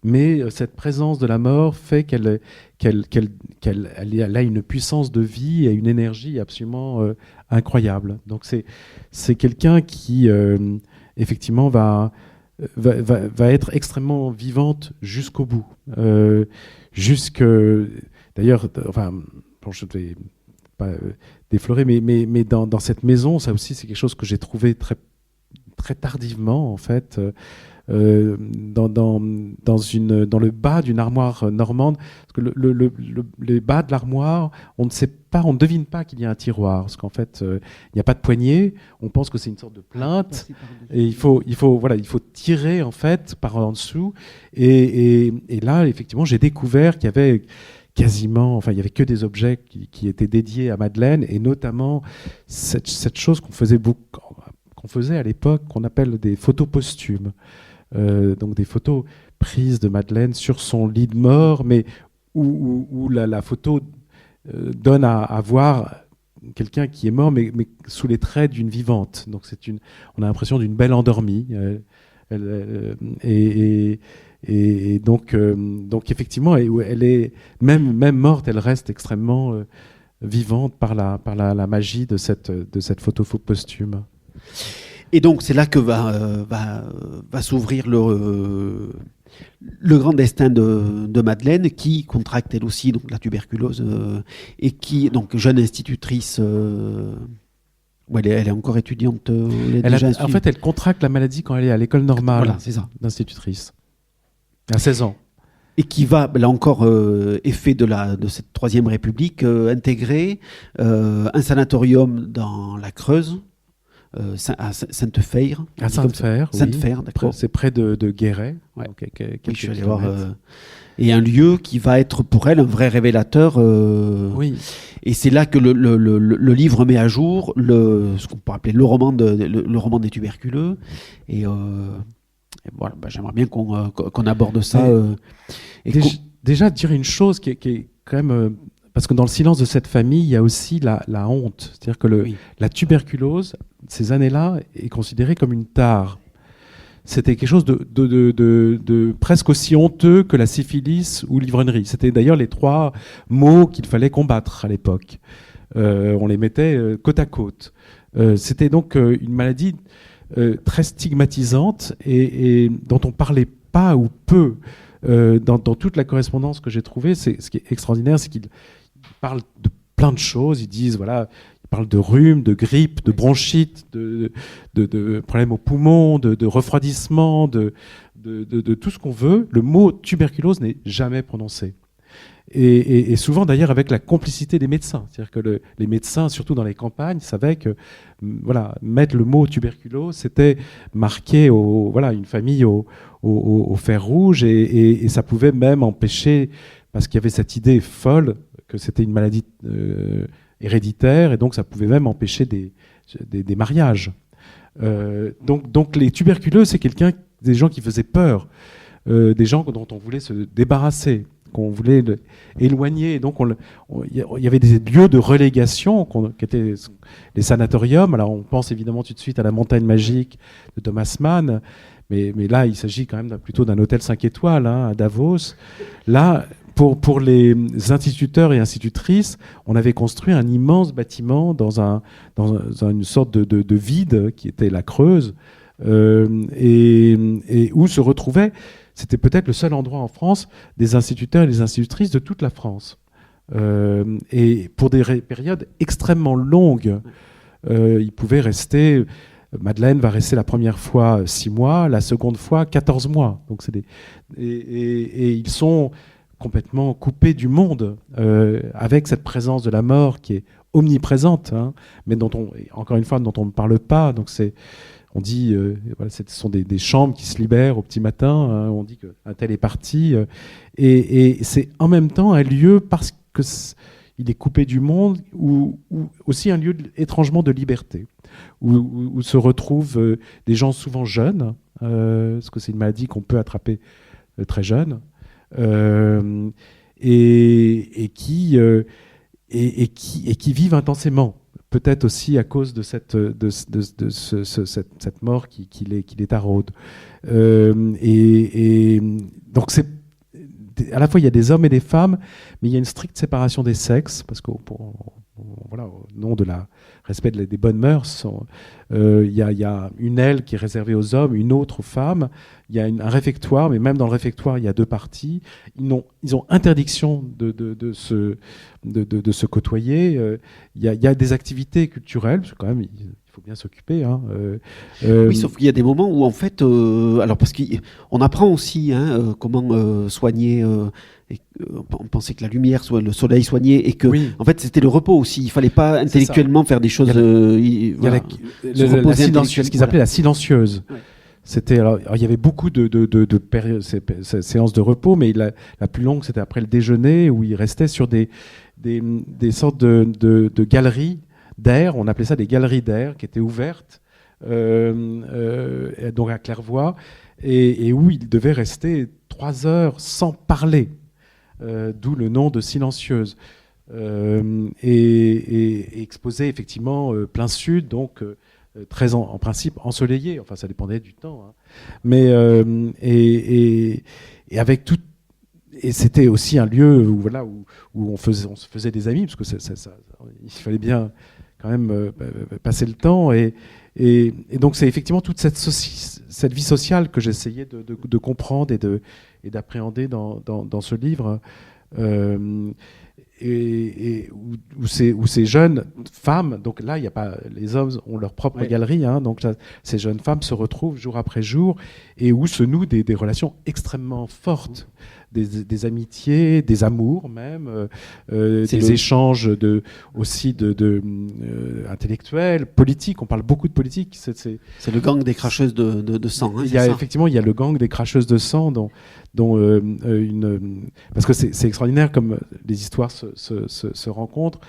mais cette présence de la mort fait qu'elle a une puissance de vie et une énergie absolument incroyable. Donc c'est quelqu'un qui effectivement va être extrêmement vivante jusqu'au bout. D'ailleurs, enfin, bon, je ne vais pas déflorer, mais dans cette maison, ça aussi, c'est quelque chose que j'ai trouvé très, très tardivement, en fait, dans le bas d'une armoire normande. Parce que le bas de l'armoire, on ne devine pas qu'il y a un tiroir, parce qu'en fait, il n'y a pas de poignée. On pense que c'est une sorte de plainte, et il faut tirer en fait par en dessous. Et là, effectivement, j'ai découvert qu'il y avait quasiment, enfin, il y avait que des objets qui étaient dédiés à Madeleine, et notamment cette chose qu'on faisait à l'époque, qu'on appelle des photos posthumes. Donc des photos prises de Madeleine sur son lit de mort, mais où la photo donne à voir quelqu'un qui est mort, mais sous les traits d'une vivante. Donc on a l'impression d'une belle endormie. Et donc effectivement, elle est même morte, elle reste extrêmement vivante par la magie de cette photo posthume. Et donc c'est là que va s'ouvrir le grand destin de Madeleine, qui contracte elle aussi donc la tuberculose et qui, donc jeune institutrice. Elle est encore étudiante. En fait, elle contracte la maladie quand elle est à l'école normale, voilà, c'est ça, d'institutrice, à 16 ans. Et qui va, là encore, effet de cette Troisième République, intégrer un sanatorium dans la Creuse, à Sainte-Feyre. À Sainte-Feyre, oui. Sainte-Feyre, d'accord. C'est près de Guéret. Ouais. Donc, je suis allé voir. Et un lieu qui va être pour elle un vrai révélateur. Oui. Et c'est là que le livre met à jour ce qu'on peut appeler le roman des tuberculeux. Et voilà, j'aimerais bien qu'on aborde ça. Déjà, dire une chose qui est quand même... parce que dans le silence de cette famille, il y a aussi la honte. C'est-à-dire que la tuberculose, ces années-là, est considérée comme une tare. C'était quelque chose de presque aussi honteux que la syphilis ou l'ivrognerie. C'était d'ailleurs les trois maux qu'il fallait combattre à l'époque. On les mettait côte à côte. C'était donc une maladie très stigmatisante et dont on parlait pas ou peu. Dans toute la correspondance que j'ai trouvée, ce qui est extraordinaire, c'est qu'ils parlent de plein de choses. Ils disent, voilà, ils parlent de rhume, de grippe, de bronchite, de problèmes aux poumons, de refroidissement, de tout ce qu'on veut. Le mot tuberculose n'est jamais prononcé. Et souvent d'ailleurs avec la complicité des médecins. C'est-à-dire que les médecins, surtout dans les campagnes, savaient que mettre le mot tuberculose, c'était marquer une famille au fer rouge, et ça pouvait même empêcher, parce qu'il y avait cette idée folle que c'était une maladie héréditaire, et donc ça pouvait même empêcher des mariages. Donc les tuberculeux, c'est des gens qui faisaient peur, des gens dont on voulait se débarrasser, qu'on voulait éloigner. Et donc il y avait des lieux de relégation qui étaient les sanatoriums. Alors on pense évidemment tout de suite à la montagne magique de Thomas Mann, mais là il s'agit quand même plutôt d'un hôtel 5 étoiles à Davos. Là, pour les instituteurs et institutrices, on avait construit un immense bâtiment dans une sorte de vide qui était la Creuse, et où se retrouvaient, c'était peut-être le seul endroit en France, des instituteurs et des institutrices de toute la France. Et pour des périodes extrêmement longues, ils pouvaient rester. Madeleine va rester la première fois 6 mois, la seconde fois 14 mois. Donc et ils sont complètement coupés du monde, avec cette présence de la mort qui est omniprésente, hein, mais encore une fois, dont on ne parle pas. Donc on dit, voilà, ce sont des chambres qui se libèrent au petit matin. Hein, on dit qu'un tel est parti, et c'est en même temps un lieu parce que il est coupé du monde, ou aussi un lieu étrangement de liberté, où se retrouvent des gens souvent jeunes, parce que c'est une maladie qu'on peut attraper très jeune, et qui vivent intensément, peut-être aussi à cause de cette mort qui les taraude. Et donc à la fois il y a des hommes et des femmes, mais il y a une stricte séparation des sexes, parce que voilà, au nom de la respect des bonnes mœurs, il y a une aile qui est réservée aux hommes, une autre aux femmes. Il y a un réfectoire, mais même dans le réfectoire, il y a 2 parties. Ils ont interdiction de se côtoyer. Il y a des activités culturelles, parce que quand même, il faut bien s'occuper. Hein. Oui, sauf qu'il y a des moments où, en fait, alors parce qu'on apprend aussi comment soigner. On pensait que la lumière, le soleil soignait, et que, en fait, c'était le repos aussi. Il fallait pas intellectuellement faire des choses. Il y a ce qu'ils appelaient la silencieuse. Ouais. Alors, il y avait beaucoup de séances de repos, mais la plus longue, c'était après le déjeuner, où ils restaient sur des sortes de galeries d'air. On appelait ça des galeries d'air, qui étaient ouvertes, donc à claire-voie, et où ils devaient rester 3 heures sans parler, d'où le nom de silencieuse, et exposés effectivement plein sud, donc très en principe ensoleillé, enfin ça dépendait du temps, hein. Mais et avec tout, et c'était aussi un lieu où on se faisait des amis, parce que il fallait bien quand même passer le temps, et donc c'est effectivement toute cette vie sociale que j'essayais de comprendre et d'appréhender dans ce livre, et où ces jeunes femmes, donc là il y a pas, les hommes ont leur propre galerie, hein, donc là, ces jeunes femmes se retrouvent jour après jour, et où se nouent des relations extrêmement fortes, des amitiés, des amours même, des échanges aussi intellectuels, politiques. On parle beaucoup de politique. C'est le gang des cracheuses de sang. Hein, effectivement, il y a le gang des cracheuses de sang, parce que c'est extraordinaire comme les histoires se rencontrent.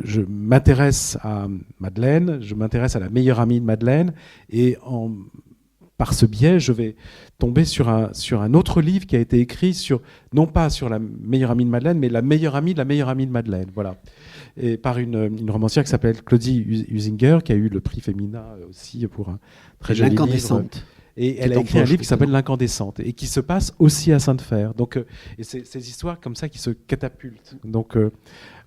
Je m'intéresse à Madeleine, je m'intéresse à la meilleure amie de Madeleine, et par ce biais, je vais tomber sur un autre livre qui a été écrit non pas sur la meilleure amie de Madeleine, mais la meilleure amie de la meilleure amie de Madeleine. Voilà. Et par une romancière qui s'appelle Claudie Huizinga, qui a eu le prix Femina aussi pour un très joli livre. L'incandescente. Et elle a écrit un livre qui s'appelle L'Incandescente, et qui se passe aussi à Sainte-Fère. Donc, et c'est ces histoires comme ça qui se catapultent. Donc,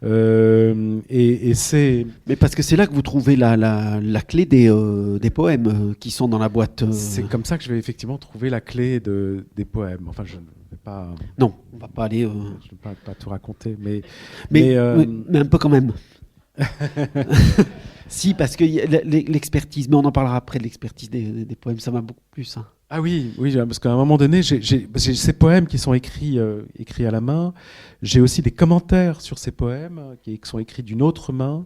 et c'est. Mais parce que c'est là que vous trouvez la clé des poèmes qui sont dans la boîte. C'est comme ça que je vais effectivement trouver la clé des poèmes. Enfin, je ne vais pas. Non, on va pas aller. Je ne vais pas tout raconter, mais un peu quand même. Si, parce que l'expertise, mais on en parlera après de l'expertise des poèmes, ça m'a beaucoup plu, hein. Ah oui, parce qu'à un moment donné, j'ai ces poèmes qui sont écrits à la main. J'ai aussi des commentaires sur ces poèmes qui sont écrits d'une autre main.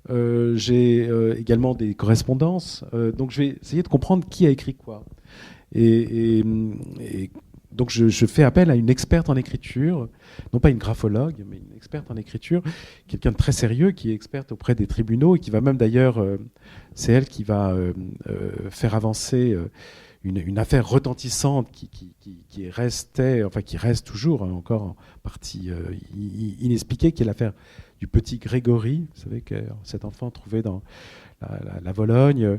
J'ai également des correspondances. Donc je vais essayer de comprendre qui a écrit quoi. Et donc je fais appel à une experte en écriture, non pas une graphologue, mais une experte en écriture, quelqu'un de très sérieux, qui est experte auprès des tribunaux, et qui va même d'ailleurs, c'est elle qui va faire avancer une affaire retentissante qui reste toujours, hein, encore en partie inexpliquée, qui est l'affaire du petit Grégory, vous savez, que cet enfant trouvé dans la Vologne.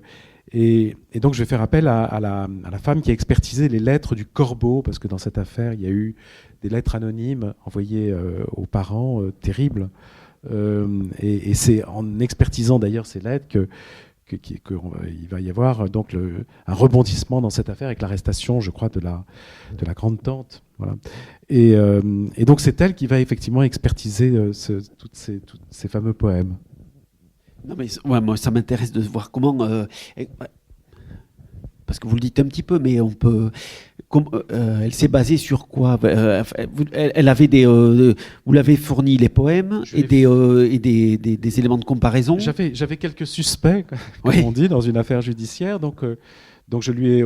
Et donc je vais faire appel à la femme qui a expertisé les lettres du corbeau, parce que dans cette affaire, il y a eu des lettres anonymes envoyées aux parents, terribles. Et c'est en expertisant d'ailleurs ces lettres qu'il va y avoir donc un rebondissement dans cette affaire avec l'arrestation, je crois, de la grande tante. Voilà. Et donc c'est elle qui va effectivement expertiser tous ces fameux poèmes. Non, mais moi, ça m'intéresse de voir comment. Parce que vous le dites un petit peu, mais on peut. Elle s'est basée sur quoi? Elle avait vous l'avez fourni les poèmes et des éléments de comparaison. J'avais quelques suspects, comme on dit, dans une affaire judiciaire, donc je lui ai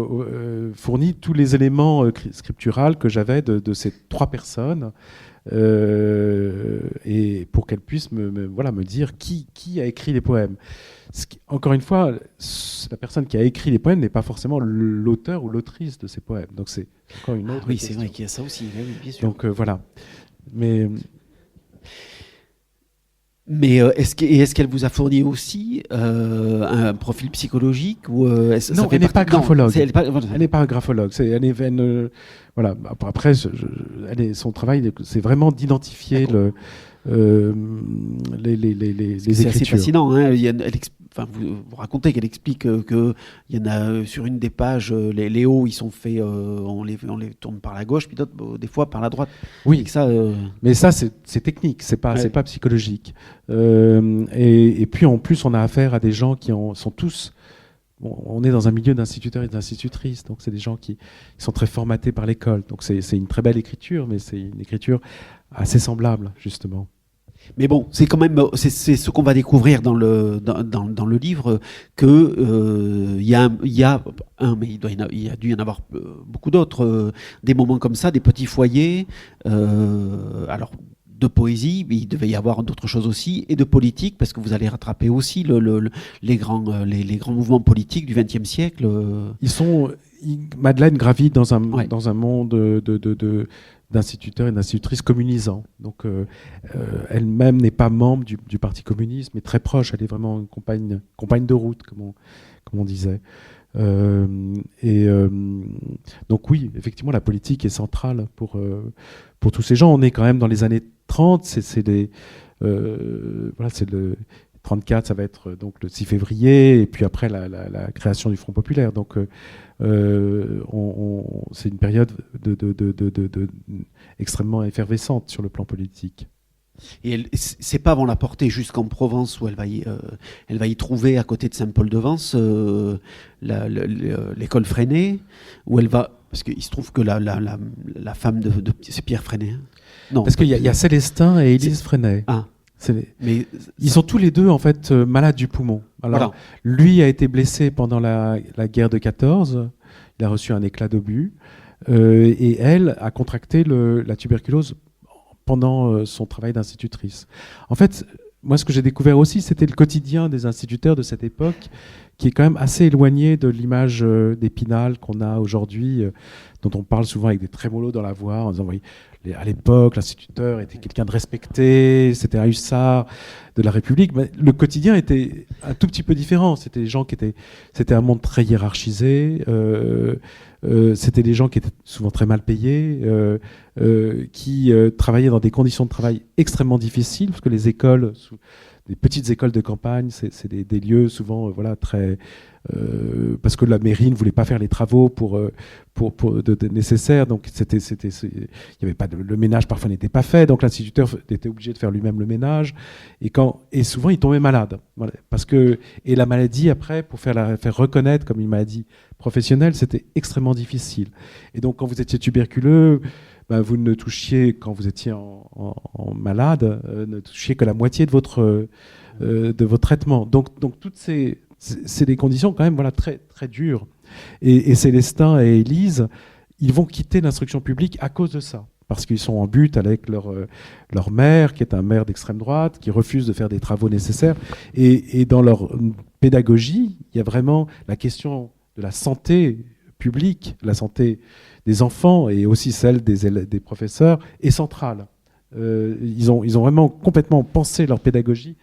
fourni tous les éléments scripturaux que j'avais de ces 3 personnes. Et pour qu'elle puisse me dire qui a écrit les poèmes. Encore une fois, la personne qui a écrit les poèmes n'est pas forcément l'auteur ou l'autrice de ces poèmes. Donc c'est encore une autre question. C'est vrai qu'il y a ça aussi, oui, bien sûr. Donc voilà. Mais est-ce qu'elle vous a fourni aussi un profil psychologique ou non, elle n'est pas graphologue. Elle n'est pas graphologue. Voilà. Après, son travail, c'est vraiment d'identifier les écritures. C'est assez fascinant. Hein. Vous racontez qu'elle explique qu'il y en a sur une des pages, les hauts, ils sont faits, on les tourne par la gauche, puis d'autres, des fois, par la droite. Oui, mais ça, c'est technique, c'est pas psychologique. Et puis, en plus, on a affaire à des gens qui sont tous... Bon, on est dans un milieu d'instituteurs et d'institutrices, donc c'est des gens qui sont très formatés par l'école. Donc c'est une très belle écriture, mais c'est une écriture assez semblable, justement. Mais bon, c'est quand même c'est ce qu'on va découvrir dans le livre, que il y a mais il y a dû y en avoir beaucoup d'autres, des moments comme ça, des petits foyers. Alors de poésie, mais il devait y avoir d'autres choses aussi, et de politique, parce que vous allez rattraper aussi les grands mouvements politiques du XXe siècle. Madeleine gravite dans un monde d'instituteurs et d'institutrices communisants. Donc elle-même n'est pas membre du Parti communiste, mais très proche. Elle est vraiment une compagne de route, comme on disait. Donc oui, effectivement, la politique est centrale pour tous ces gens. On est quand même dans les années 30, c'est le 34, ça va être donc le 6 février, et puis après la création du Front populaire. Donc c'est une période extrêmement effervescente sur le plan politique. Et c'est pas avant la portée jusqu'en Provence où elle va y trouver, à côté de Saint-Paul-de-Vence, l'école Freinet, où elle va, parce qu'il se trouve que la femme de c'est Pierre Freinet. Hein. Non, parce qu'il y a Célestin et Élise Freinet. Ah. Mais ils sont tous les deux en fait malades du poumon. Alors lui a été blessé pendant la guerre de 14, il a reçu un éclat d'obus, et elle a contracté la tuberculose pendant son travail d'institutrice. En fait, moi, ce que j'ai découvert aussi, c'était le quotidien des instituteurs de cette époque, qui est quand même assez éloigné de l'image d'Épinal qu'on a aujourd'hui, dont on parle souvent avec des trémolos dans la voix, en disant, oui, à l'époque, l'instituteur était quelqu'un de respecté, c'était un hussard de la République. Mais le quotidien était un tout petit peu différent. C'était des gens c'était un monde très hiérarchisé. C'était des gens qui étaient souvent très mal payés, qui travaillaient dans des conditions de travail extrêmement difficiles, parce que les écoles, des petites écoles de campagne, c'est des lieux souvent très... parce que la mairie ne voulait pas faire les travaux nécessaires, donc il y avait pas le ménage parfois n'était pas fait, donc l'instituteur était obligé de faire lui-même le ménage, et souvent il tombait malade, voilà, et la maladie après, pour faire reconnaître comme une maladie professionnelle, c'était extrêmement difficile. Et donc quand vous étiez tuberculeux, vous ne touchiez, quand vous étiez en malade, ne touchiez que la moitié de votre traitement. Donc toutes c'est des conditions quand même très, très dures. Et Célestin et Élise, ils vont quitter l'instruction publique à cause de ça. Parce qu'ils sont en butte avec leur maire, qui est un maire d'extrême droite, qui refuse de faire des travaux nécessaires. Et dans leur pédagogie, il y a vraiment la question de la santé publique, la santé des enfants et aussi celle des professeurs est centrale. Ils ont vraiment complètement pensé leur pédagogie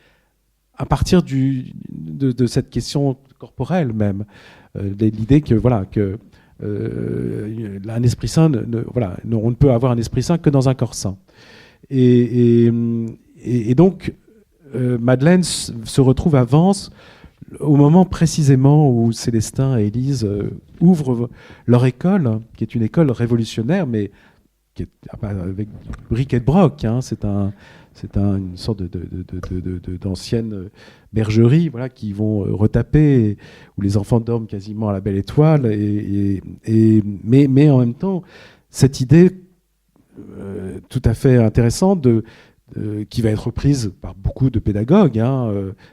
à partir de cette question corporelle même, l'idée que un esprit sain, on ne peut avoir un esprit sain que dans un corps sain. Et donc Madeleine se retrouve à Vence au moment précisément où Célestin et Élise ouvrent leur école, qui est une école révolutionnaire, mais qui est avec briques et de broc, hein, une sorte d'ancienne bergerie, voilà, qui vont retaper, où les enfants dorment quasiment à la belle étoile. Mais en même temps, cette idée tout à fait intéressante qui va être reprise par beaucoup de pédagogues, hein,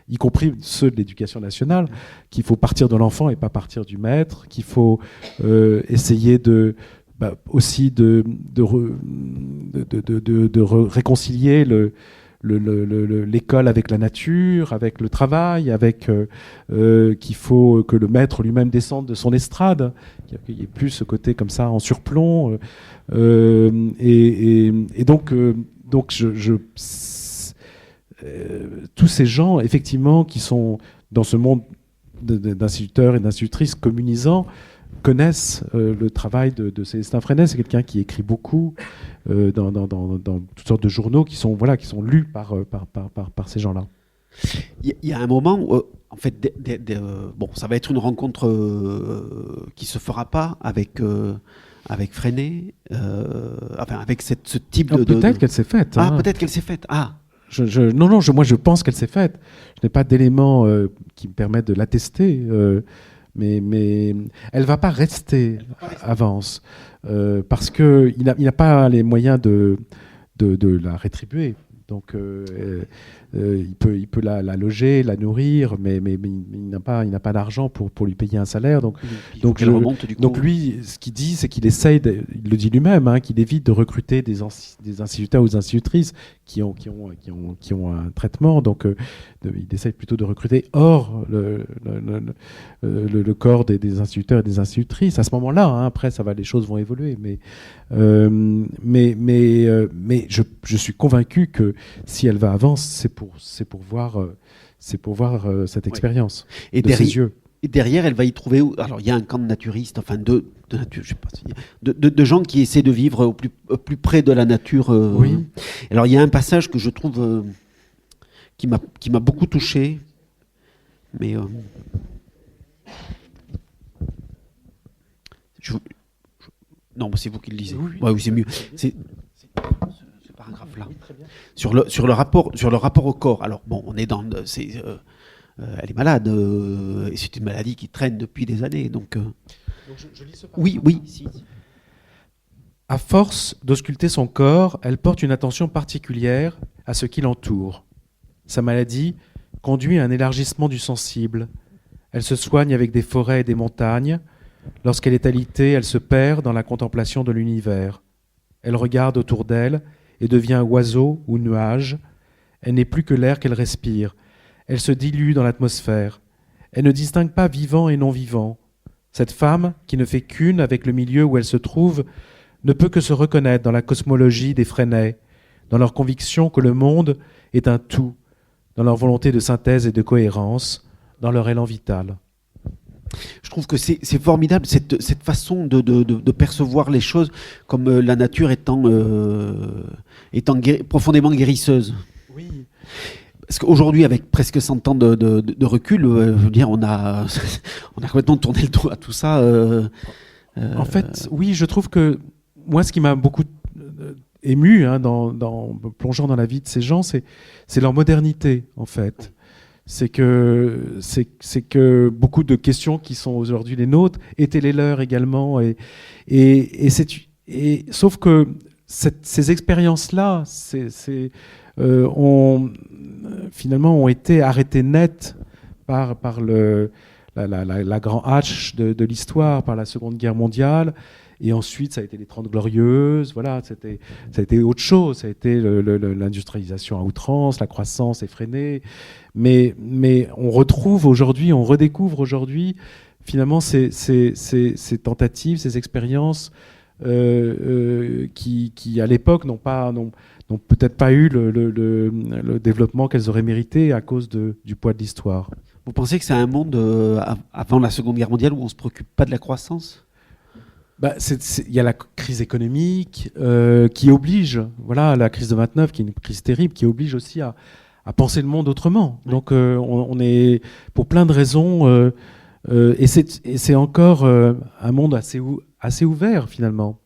y compris ceux de l'éducation nationale, qu'il faut partir de l'enfant et pas partir du maître, qu'il faut essayer aussi de réconcilier l'école avec la nature, avec le travail, qu'il faut que le maître lui-même descende de son estrade, qu'il n'y ait plus ce côté comme ça en surplomb. Donc tous ces gens, effectivement, qui sont dans ce monde d'instituteurs et d'institutrices communisants, connaissent le travail de Célestin Freinet. C'est quelqu'un qui écrit beaucoup dans toutes sortes de journaux qui sont lus par ces gens-là. Il y a un moment où, en fait, ça va être une rencontre qui se fera pas avec Freinet, avec ce type de... Peut-être qu'elle s'est faite. Ah, peut-être qu'elle s'est faite. Ah. Moi je pense qu'elle s'est faite. Je n'ai pas d'éléments qui me permettent de l'attester. Mais elle va pas rester à Vence parce que il n'a pas les moyens de la rétribuer. Donc il peut la loger, la nourrir, mais il n'a pas d'argent pour lui payer un salaire. Donc lui, ce qu'il dit, c'est qu'il essaye, il le dit lui-même, hein, qu'il évite de recruter des instituteurs ou des institutrices qui ont un traitement. Donc il essaye plutôt de recruter hors le corps des instituteurs et des institutrices. À ce moment-là, hein, après, les choses vont évoluer. Mais je suis convaincu que si elle va avancer, c'est pour voir cette expérience de ses yeux. Et derrière, elle va y trouver. Alors, il y a un camp de naturistes, enfin de gens qui essaient de vivre au plus près de la nature. Oui. Alors, il y a un passage que je trouve qui m'a beaucoup touché, mais non, c'est vous qui le lisez. Oui, c'est mieux. C'est paragraphe-là. Oui, très bien. Sur le rapport au corps. Alors bon, on est dans elle est malade et c'est une maladie qui traîne depuis des années. Donc je lis ce paragraphe. Oui. À force d'ausculter son corps, elle porte une attention particulière à ce qui l'entoure. Sa maladie conduit à un élargissement du sensible. Elle se soigne avec des forêts et des montagnes. Lorsqu'elle est alitée, elle se perd dans la contemplation de l'univers. Elle regarde autour d'elle et devient oiseau ou nuage. Elle n'est plus que l'air qu'elle respire. Elle se dilue dans l'atmosphère. Elle ne distingue pas vivant et non vivant. Cette femme, qui ne fait qu'une avec le milieu où elle se trouve, ne peut que se reconnaître dans la cosmologie des Freinet, dans leur conviction que le monde est un tout, dans leur volonté de synthèse et de cohérence, dans leur élan vital. Je trouve que c'est formidable cette façon de percevoir les choses comme la nature étant profondément guérisseuse. Oui. Parce qu'aujourd'hui, avec presque 100 ans de recul, je veux dire, on a complètement tourné le dos à tout ça. En fait, oui, je trouve que moi, ce qui m'a beaucoup ému, hein, dans plongeant dans la vie de ces gens, c'est leur modernité, en fait. C'est que beaucoup de questions qui sont aujourd'hui les nôtres étaient les leurs également, sauf que ces expériences-là, finalement ont été arrêtées net par la grande hache de l'histoire, par la Seconde Guerre mondiale. Et ensuite, ça a été les 30 Glorieuses, voilà, ça a été autre chose, ça a été l'industrialisation à outrance, la croissance effrénée. Mais on redécouvre aujourd'hui, finalement, ces tentatives, ces expériences qui à l'époque, n'ont peut-être pas eu le développement qu'elles auraient mérité à cause du poids de l'histoire. Vous pensez que c'est un monde, avant la Seconde Guerre mondiale, où on ne se préoccupe pas de la croissance ? Il y a la crise économique qui oblige, voilà, la crise de 29, qui est une crise terrible, qui oblige aussi à penser le monde autrement. Donc on est, pour plein de raisons, et c'est encore un monde assez ouvert finalement.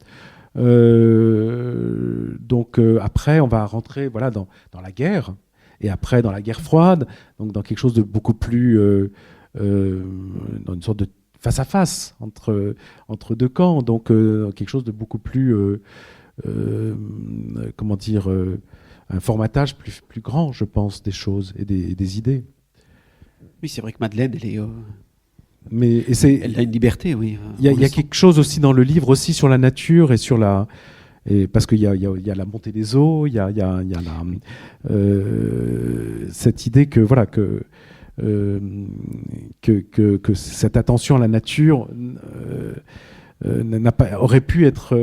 Donc après, on va rentrer dans la guerre, et après dans la guerre froide, donc dans quelque chose de beaucoup plus, dans une sorte de face à face entre deux camps, donc quelque chose de beaucoup plus, comment dire, un formatage plus grand, je pense, des choses et des idées. Oui, c'est vrai que Madeleine, elle elle a une liberté, oui. Il y a quelque chose aussi dans le livre aussi sur la nature et sur parce qu'il y a la montée des eaux, il y a cette idée que voilà que cette attention à la nature aurait pu être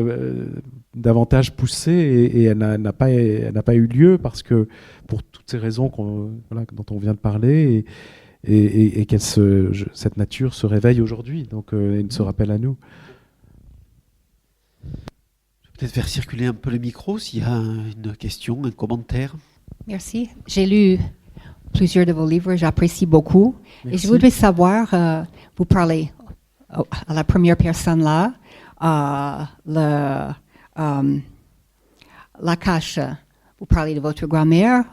davantage poussée, et elle n'a pas eu lieu, parce que pour toutes ces raisons dont on vient de parler, et cette nature se réveille aujourd'hui, donc elle se rappelle à nous. Je vais peut-être faire circuler un peu le micro s'il y a une question, un commentaire. Merci. J'ai lu plusieurs de vos livres, j'apprécie beaucoup. Merci. Et je voudrais savoir, vous parlez à la première personne là, la cache, vous parlez de votre grand-mère,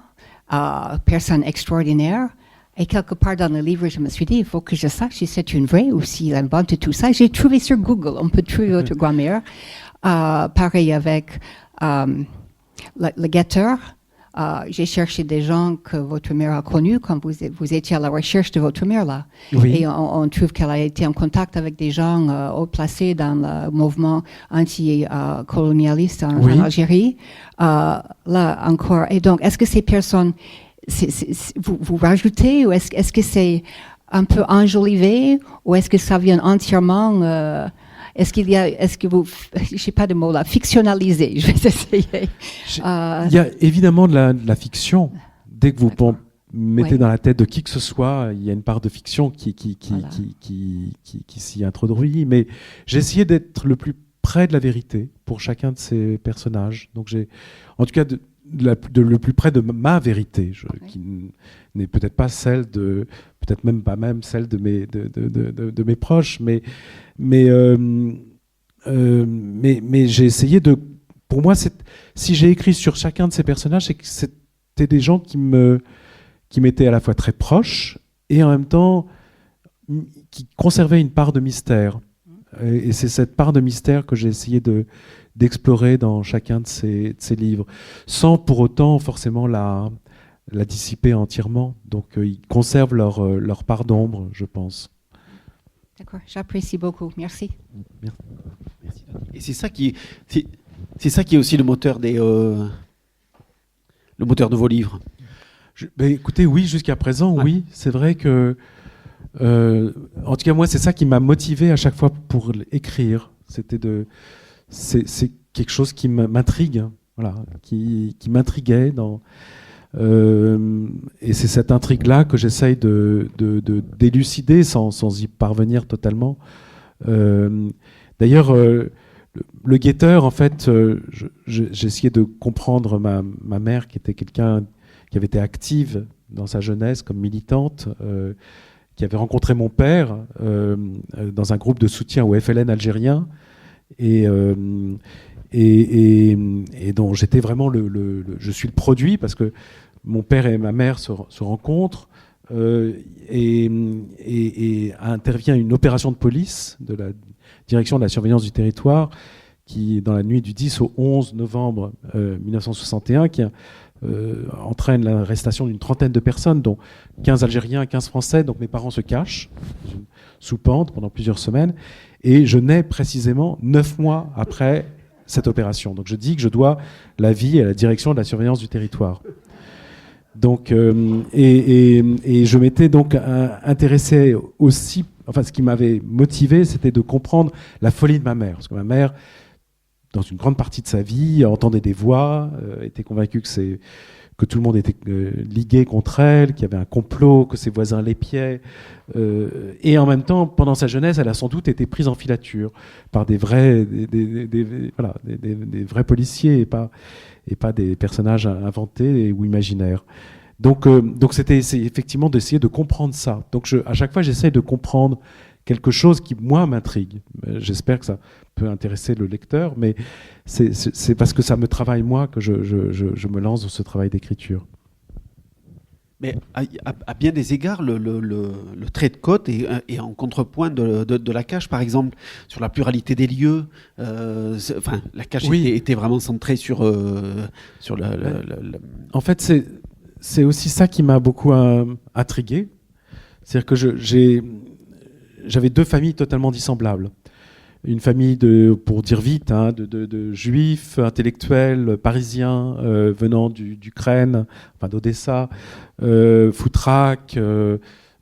personne extraordinaire. Et quelque part dans le livre, je me suis dit, il faut que je sache si c'est une vraie ou s'il invente tout ça. J'ai trouvé sur Google, on peut trouver votre grand-mère. Pareil avec le guetteur. J'ai cherché des gens que votre mère a connus quand vous étiez à la recherche de votre mère là. Oui. Et on trouve qu'elle a été en contact avec des gens haut placés dans le mouvement anti-colonialiste en Algérie. Là encore. Et donc, est-ce que ces personnes, vous rajoutez, ou est-ce que c'est un peu enjolivé, ou est-ce que ça vient entièrement est-ce que vous, je sais pas de mot là, fictionnalisé, je vais essayer. Il y a évidemment de la fiction. Dès que vous mettez dans la tête de qui que ce soit, il y a une part de fiction qui s'y introduit. Mais j'ai essayé d'être le plus près de la vérité pour chacun de ces personnages. Donc en tout cas, le plus près de ma vérité, qui n'est peut-être pas celle peut-être même pas celle de mes proches, mais j'ai essayé de. Pour moi, si j'ai écrit sur chacun de ces personnages, c'est que c'était des gens qui m'étaient à la fois très proches et en même temps qui conservaient une part de mystère. Et c'est cette part de mystère que j'ai essayé d'explorer dans chacun de ces livres, sans pour autant forcément la dissiper entièrement. Donc ils conservent leur part d'ombre, je pense. D'accord, j'apprécie beaucoup. Merci. Merci. Et c'est ça qui est aussi le moteur le moteur de vos livres. Écoutez, oui, jusqu'à présent, oui. C'est vrai que en tout cas, moi, c'est ça qui m'a motivé à chaque fois pour écrire. C'est quelque chose qui m'intrigue, voilà, qui m'intriguait et c'est cette intrigue-là que j'essaye d'élucider sans y parvenir totalement. D'ailleurs, le guetteur, en fait, j'ai essayé de comprendre ma mère, qui était quelqu'un qui avait été active dans sa jeunesse comme militante, qui avait rencontré mon père dans un groupe de soutien au FLN algérien, et dont j'étais vraiment je suis le produit, parce que mon père et ma mère se rencontrent, et intervient une opération de police de la direction de la surveillance du territoire, qui, dans la nuit du 10 au 11 novembre 1961, qui entraîne l'arrestation d'une trentaine de personnes, dont 15 Algériens et 15 Français. Donc mes parents se cachent sous pente pendant plusieurs semaines, et je nais précisément 9 mois après cette opération. Donc je dis que je dois la vie à la direction de la surveillance du territoire. Donc, et je m'étais donc intéressé aussi, enfin ce qui m'avait motivé, c'était de comprendre la folie de ma mère. Parce que ma mère, dans une grande partie de sa vie, entendait des voix, était convaincue que tout le monde était ligué contre elle, qu'il y avait un complot, que ses voisins l'épiaient. Et en même temps, pendant sa jeunesse, elle a sans doute été prise en filature par des vrais policiers, et pas des personnages inventés ou imaginaires. Donc c'est effectivement d'essayer de comprendre ça. Donc à chaque fois, j'essaye de comprendre quelque chose qui, moi, m'intrigue. J'espère que ça peut intéresser le lecteur, mais c'est parce que ça me travaille, moi, que je me lance dans ce travail d'écriture. Mais à bien des égards, le trait de côte est en contrepoint de la Cache, par exemple, sur la pluralité des lieux. La Cache était vraiment centrée sur En fait, c'est aussi ça qui m'a beaucoup intrigué. C'est-à-dire que j'avais deux familles totalement dissemblables. Une famille pour dire vite, de juifs intellectuels parisiens venant d'Ukraine, d'Odessa, foutraques,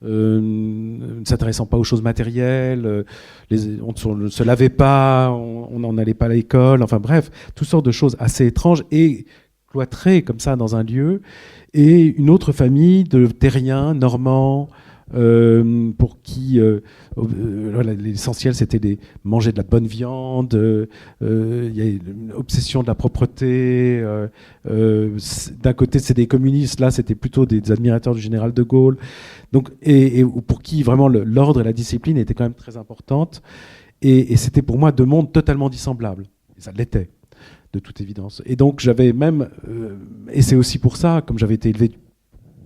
ne s'intéressant pas aux choses matérielles, on ne se lavait pas, on n'en allait pas à l'école, enfin bref, toutes sortes de choses assez étranges et cloîtrées comme ça dans un lieu. Et une autre famille de terriens, normands, pour qui l'essentiel c'était de manger de la bonne viande, il y a une obsession de la propreté, d'un côté c'est des communistes, là c'était plutôt des admirateurs du général de Gaulle, donc, et pour qui vraiment l'ordre et la discipline étaient quand même très importantes, et c'était pour moi deux mondes totalement dissemblables, et ça l'était de toute évidence. Et donc j'avais même, et c'est aussi pour ça, comme j'avais été élevé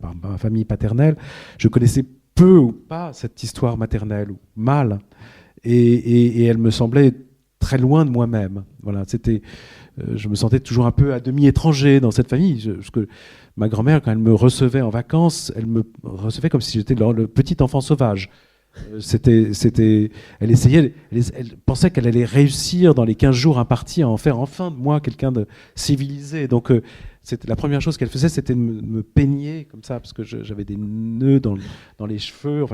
par ma famille paternelle, je connaissais peu ou pas cette histoire maternelle, ou mal, et elle me semblait très loin de moi-même. Voilà, je me sentais toujours un peu à demi étranger dans cette famille, parce que ma grand-mère, quand elle me recevait en vacances, elle me recevait comme si j'étais le petit enfant sauvage. Elle pensait qu'elle allait réussir dans les 15 jours impartis à en faire enfin de moi quelqu'un de civilisé. Donc c'était la première chose qu'elle faisait, c'était de me peigner comme ça, parce que j'avais des nœuds dans les cheveux,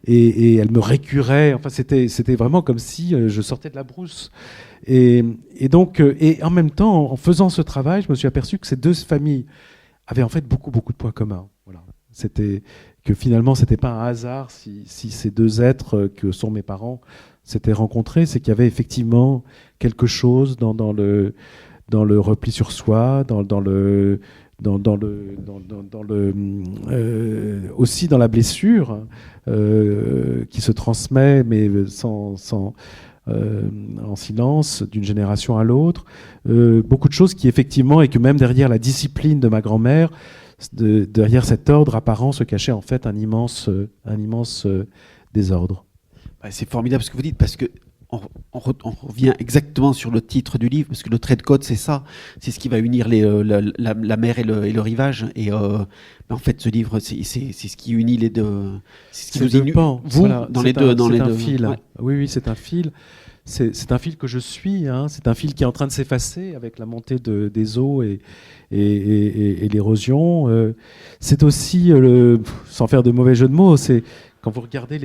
et elle me récurait. Enfin, c'était vraiment comme si je sortais de la brousse. Et donc, et en même temps, en faisant ce travail, je me suis aperçu que ces deux familles avaient en fait beaucoup de points communs. Voilà. Que finalement, c'était pas un hasard si ces deux êtres que sont mes parents s'étaient rencontrés, c'est qu'il y avait effectivement quelque chose dans le repli sur soi, aussi dans la blessure qui se transmet, mais en silence, d'une génération à l'autre. Beaucoup de choses qui effectivement, et que même derrière la discipline de ma grand-mère, derrière cet ordre apparent se cachait en fait un immense désordre. C'est formidable ce que vous dites, parce que on revient exactement sur le titre du livre, parce que le trait de côte, c'est ça, c'est ce qui va unir la mer et le rivage. Et en fait, ce livre, c'est ce qui unit les deux. C'est ce qui vous unit, vous, voilà, dans les deux. C'est un fil. Ouais. Oui, c'est un fil. C'est un fil que je suis. C'est un fil qui est en train de s'effacer avec la montée des eaux et l'érosion. C'est aussi, sans faire de mauvais jeu de mots, c'est quand vous regardez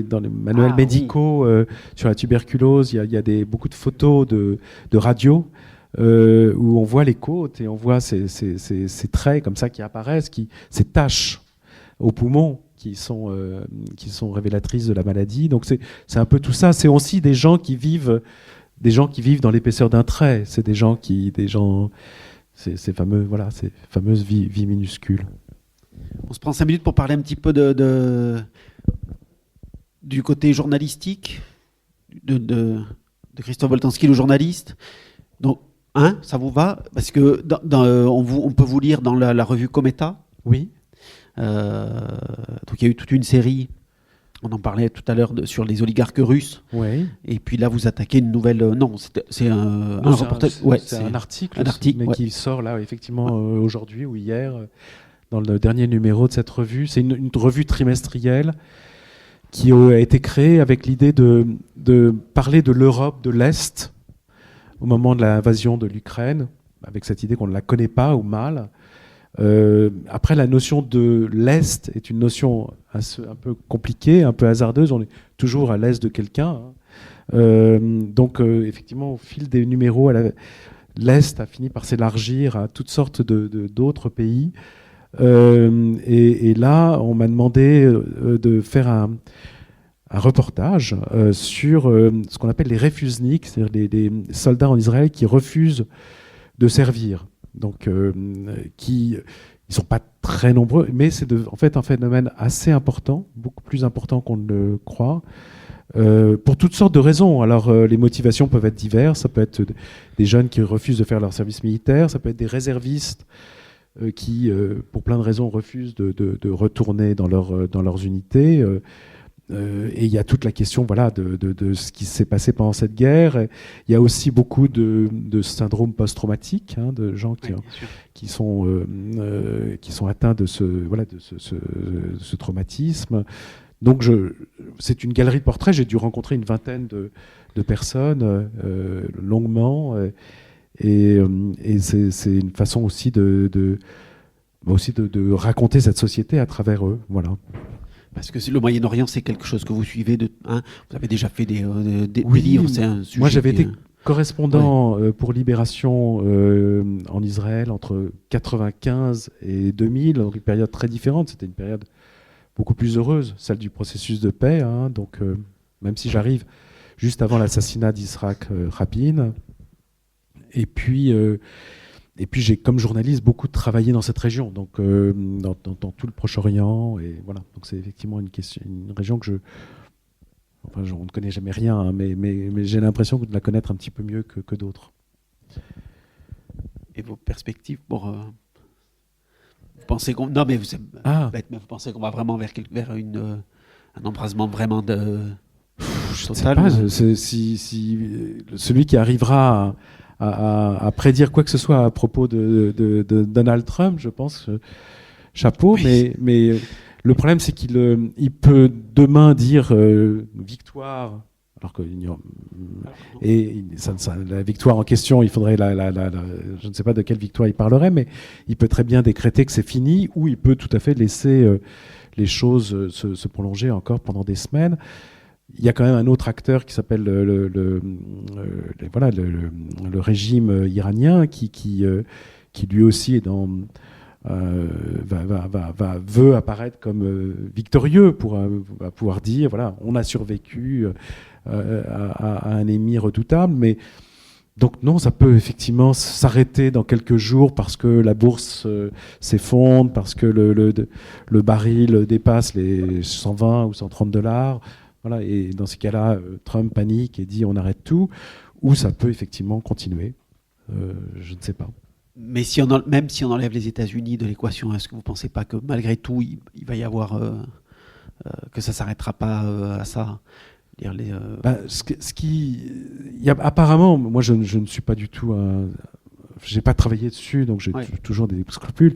dans les manuels médicaux sur la tuberculose, il y a beaucoup de photos de radio où on voit les côtes et on voit ces traits comme ça qui apparaissent, ces taches aux poumons qui sont révélatrices de la maladie. Donc c'est un peu tout ça. C'est aussi des gens qui vivent dans l'épaisseur d'un trait. C'est ces fameuses vies minuscules. On se prend 5 minutes pour parler un petit peu du côté journalistique de Christophe Boltanski, le journaliste. Donc, ça vous va? Parce que on peut vous lire dans la revue Cometa. Oui. Donc il y a eu toute une série, on en parlait tout à l'heure, sur les oligarques russes. Oui. Et puis là, vous attaquez une nouvelle... c'est un reportage. C'est un article, mais qui sort là, effectivement, aujourd'hui ou hier, dans le dernier numéro de cette revue. C'est une revue trimestrielle qui a été créée avec l'idée de parler de l'Europe de l'Est au moment de l'invasion de l'Ukraine, avec cette idée qu'on ne la connaît pas ou mal. Après, la notion de l'Est est une notion un peu compliquée, un peu hasardeuse. On est toujours à l'Est de quelqu'un. Donc, effectivement, au fil des numéros, l'Est a fini par s'élargir à toutes sortes d'autres pays. Et là, on m'a demandé de faire un reportage sur ce qu'on appelle les refusniks, c'est-à-dire les soldats en Israël qui refusent de servir, donc qui Ils sont pas très nombreux, mais c'est en fait un phénomène assez important, beaucoup plus important qu'on ne le croit, pour toutes sortes de raisons. Alors les motivations peuvent être diverses, ça peut être des jeunes qui refusent de faire leur service militaire, ça peut être des réservistes qui, pour plein de raisons, refusent de retourner dans leurs unités. Et il y a toute la question de ce qui s'est passé pendant cette guerre. Et il y a aussi beaucoup de syndrome post-traumatique, de gens qui sont atteints de ce traumatisme. Donc c'est une galerie de portraits. J'ai dû rencontrer une vingtaine de personnes longuement. Et c'est une façon aussi de raconter cette société à travers eux. Voilà. Parce que le Moyen-Orient, c'est quelque chose que vous suivez. Vous avez déjà fait des livres. C'est un sujet. Moi, j'avais été correspondant pour Libération en Israël entre 1995 et 2000, donc une période très différente. C'était une période beaucoup plus heureuse, celle du processus de paix. Donc, même si j'arrive juste avant l'assassinat d'Yitzhak Rabin. Et puis j'ai, comme journaliste, beaucoup travaillé dans cette région, donc dans tout le Proche-Orient, et voilà. Donc c'est effectivement une région que on ne connaît jamais rien, mais j'ai l'impression de la connaître un petit peu mieux que d'autres. Et vos perspectives pour vous pensez qu'on vous pensez qu'on va vraiment vers un embrasement vraiment de je total. Je sais pas, si celui qui arrivera à prédire quoi que ce soit à propos de Donald Trump, je pense, chapeau, oui. mais le problème c'est qu'il peut demain dire victoire, alors que la victoire en question, il faudrait je ne sais pas de quelle victoire il parlerait, mais il peut très bien décréter que c'est fini, ou il peut tout à fait laisser les choses se prolonger encore pendant des semaines. Il y a quand même un autre acteur qui s'appelle le régime iranien qui lui aussi est veut apparaître comme victorieux pour pouvoir dire voilà, on a survécu à un ennemi redoutable, mais donc non, ça peut effectivement s'arrêter dans quelques jours parce que la bourse s'effondre, parce que le baril dépasse les 120 ou 130 $. Voilà, et dans ces cas-là, Trump panique et dit on arrête tout, ou ça peut effectivement continuer. Je ne sais pas. Mais même si on enlève les États-Unis de l'équation, est-ce que vous ne pensez pas que malgré tout, il va y avoir que ça ne s'arrêtera pas à ça? Apparemment, moi je ne suis pas du tout j'ai pas travaillé dessus, donc j'ai toujours des scrupules.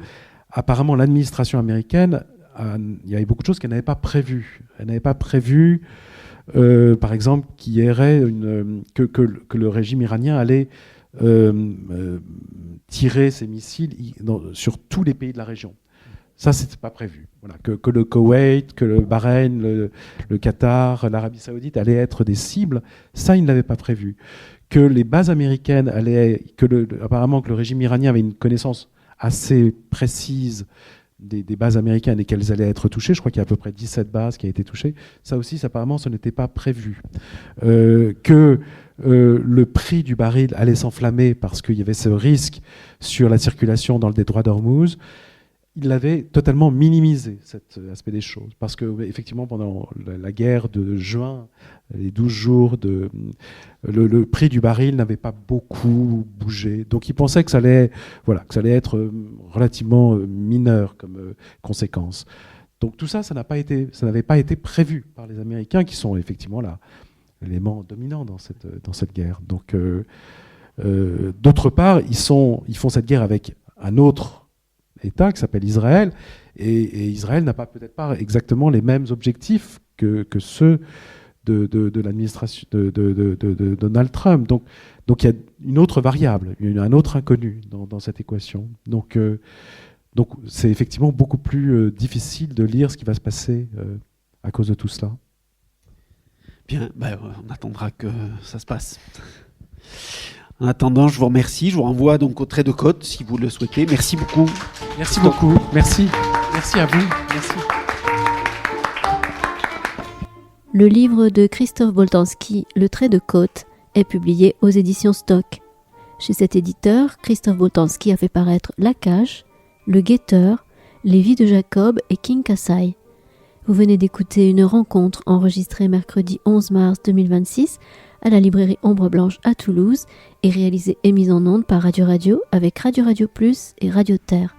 Apparemment, l'administration américaine, il y avait beaucoup de choses qu'elle n'avait pas prévues. Elle n'avait pas prévu, par exemple, qu'il y aurait que le régime iranien allait tirer ses missiles sur tous les pays de la région. Ça, c'était pas prévu. Voilà, que le Koweït, que le Bahreïn, le Qatar, l'Arabie Saoudite allaient être des cibles, ça, ils ne l'avaient pas prévu. Que les bases américaines apparemment que le régime iranien avait une connaissance assez précise des bases américaines et qu'elles allaient être touchées. Je crois qu'il y a à peu près 17 bases qui ont été touchées. Ça aussi, apparemment, ce n'était pas prévu. Que le prix du baril allait s'enflammer parce qu'il y avait ce risque sur la circulation dans le détroit d'Ormuz. Il l'avait totalement minimisé, cet aspect des choses. Parce que, effectivement, pendant la guerre de juin, les 12 jours, le prix du baril n'avait pas beaucoup bougé. Donc, il pensait que ça allait être relativement mineur comme conséquence. Donc, tout ça, ça n'avait pas été prévu par les Américains, qui sont effectivement l'élément dominant dans cette guerre. Donc, d'autre part, ils font cette guerre avec un autre État qui s'appelle Israël, et Israël n'a peut-être pas exactement les mêmes objectifs que ceux de l'administration de Donald Trump. Donc il y a une autre variable, un autre inconnu dans cette équation. Donc c'est effectivement beaucoup plus difficile de lire ce qui va se passer à cause de tout cela. Bien, on attendra que ça se passe. En attendant, je vous remercie. Je vous renvoie donc au trait de côte si vous le souhaitez. Merci beaucoup. Merci beaucoup. Merci. Merci à vous. Merci. Le livre de Christophe Boltanski, Le trait de côte, est publié aux éditions Stock. Chez cet éditeur, Christophe Boltanski a fait paraître La Cage, Le Guetteur, Les vies de Jacob et King Kassai. Vous venez d'écouter une rencontre enregistrée mercredi 11 mars 2026 à la librairie Ombre Blanche à Toulouse et réalisée et mise en onde par Radio Radio avec Radio Radio Plus et Radio Terre.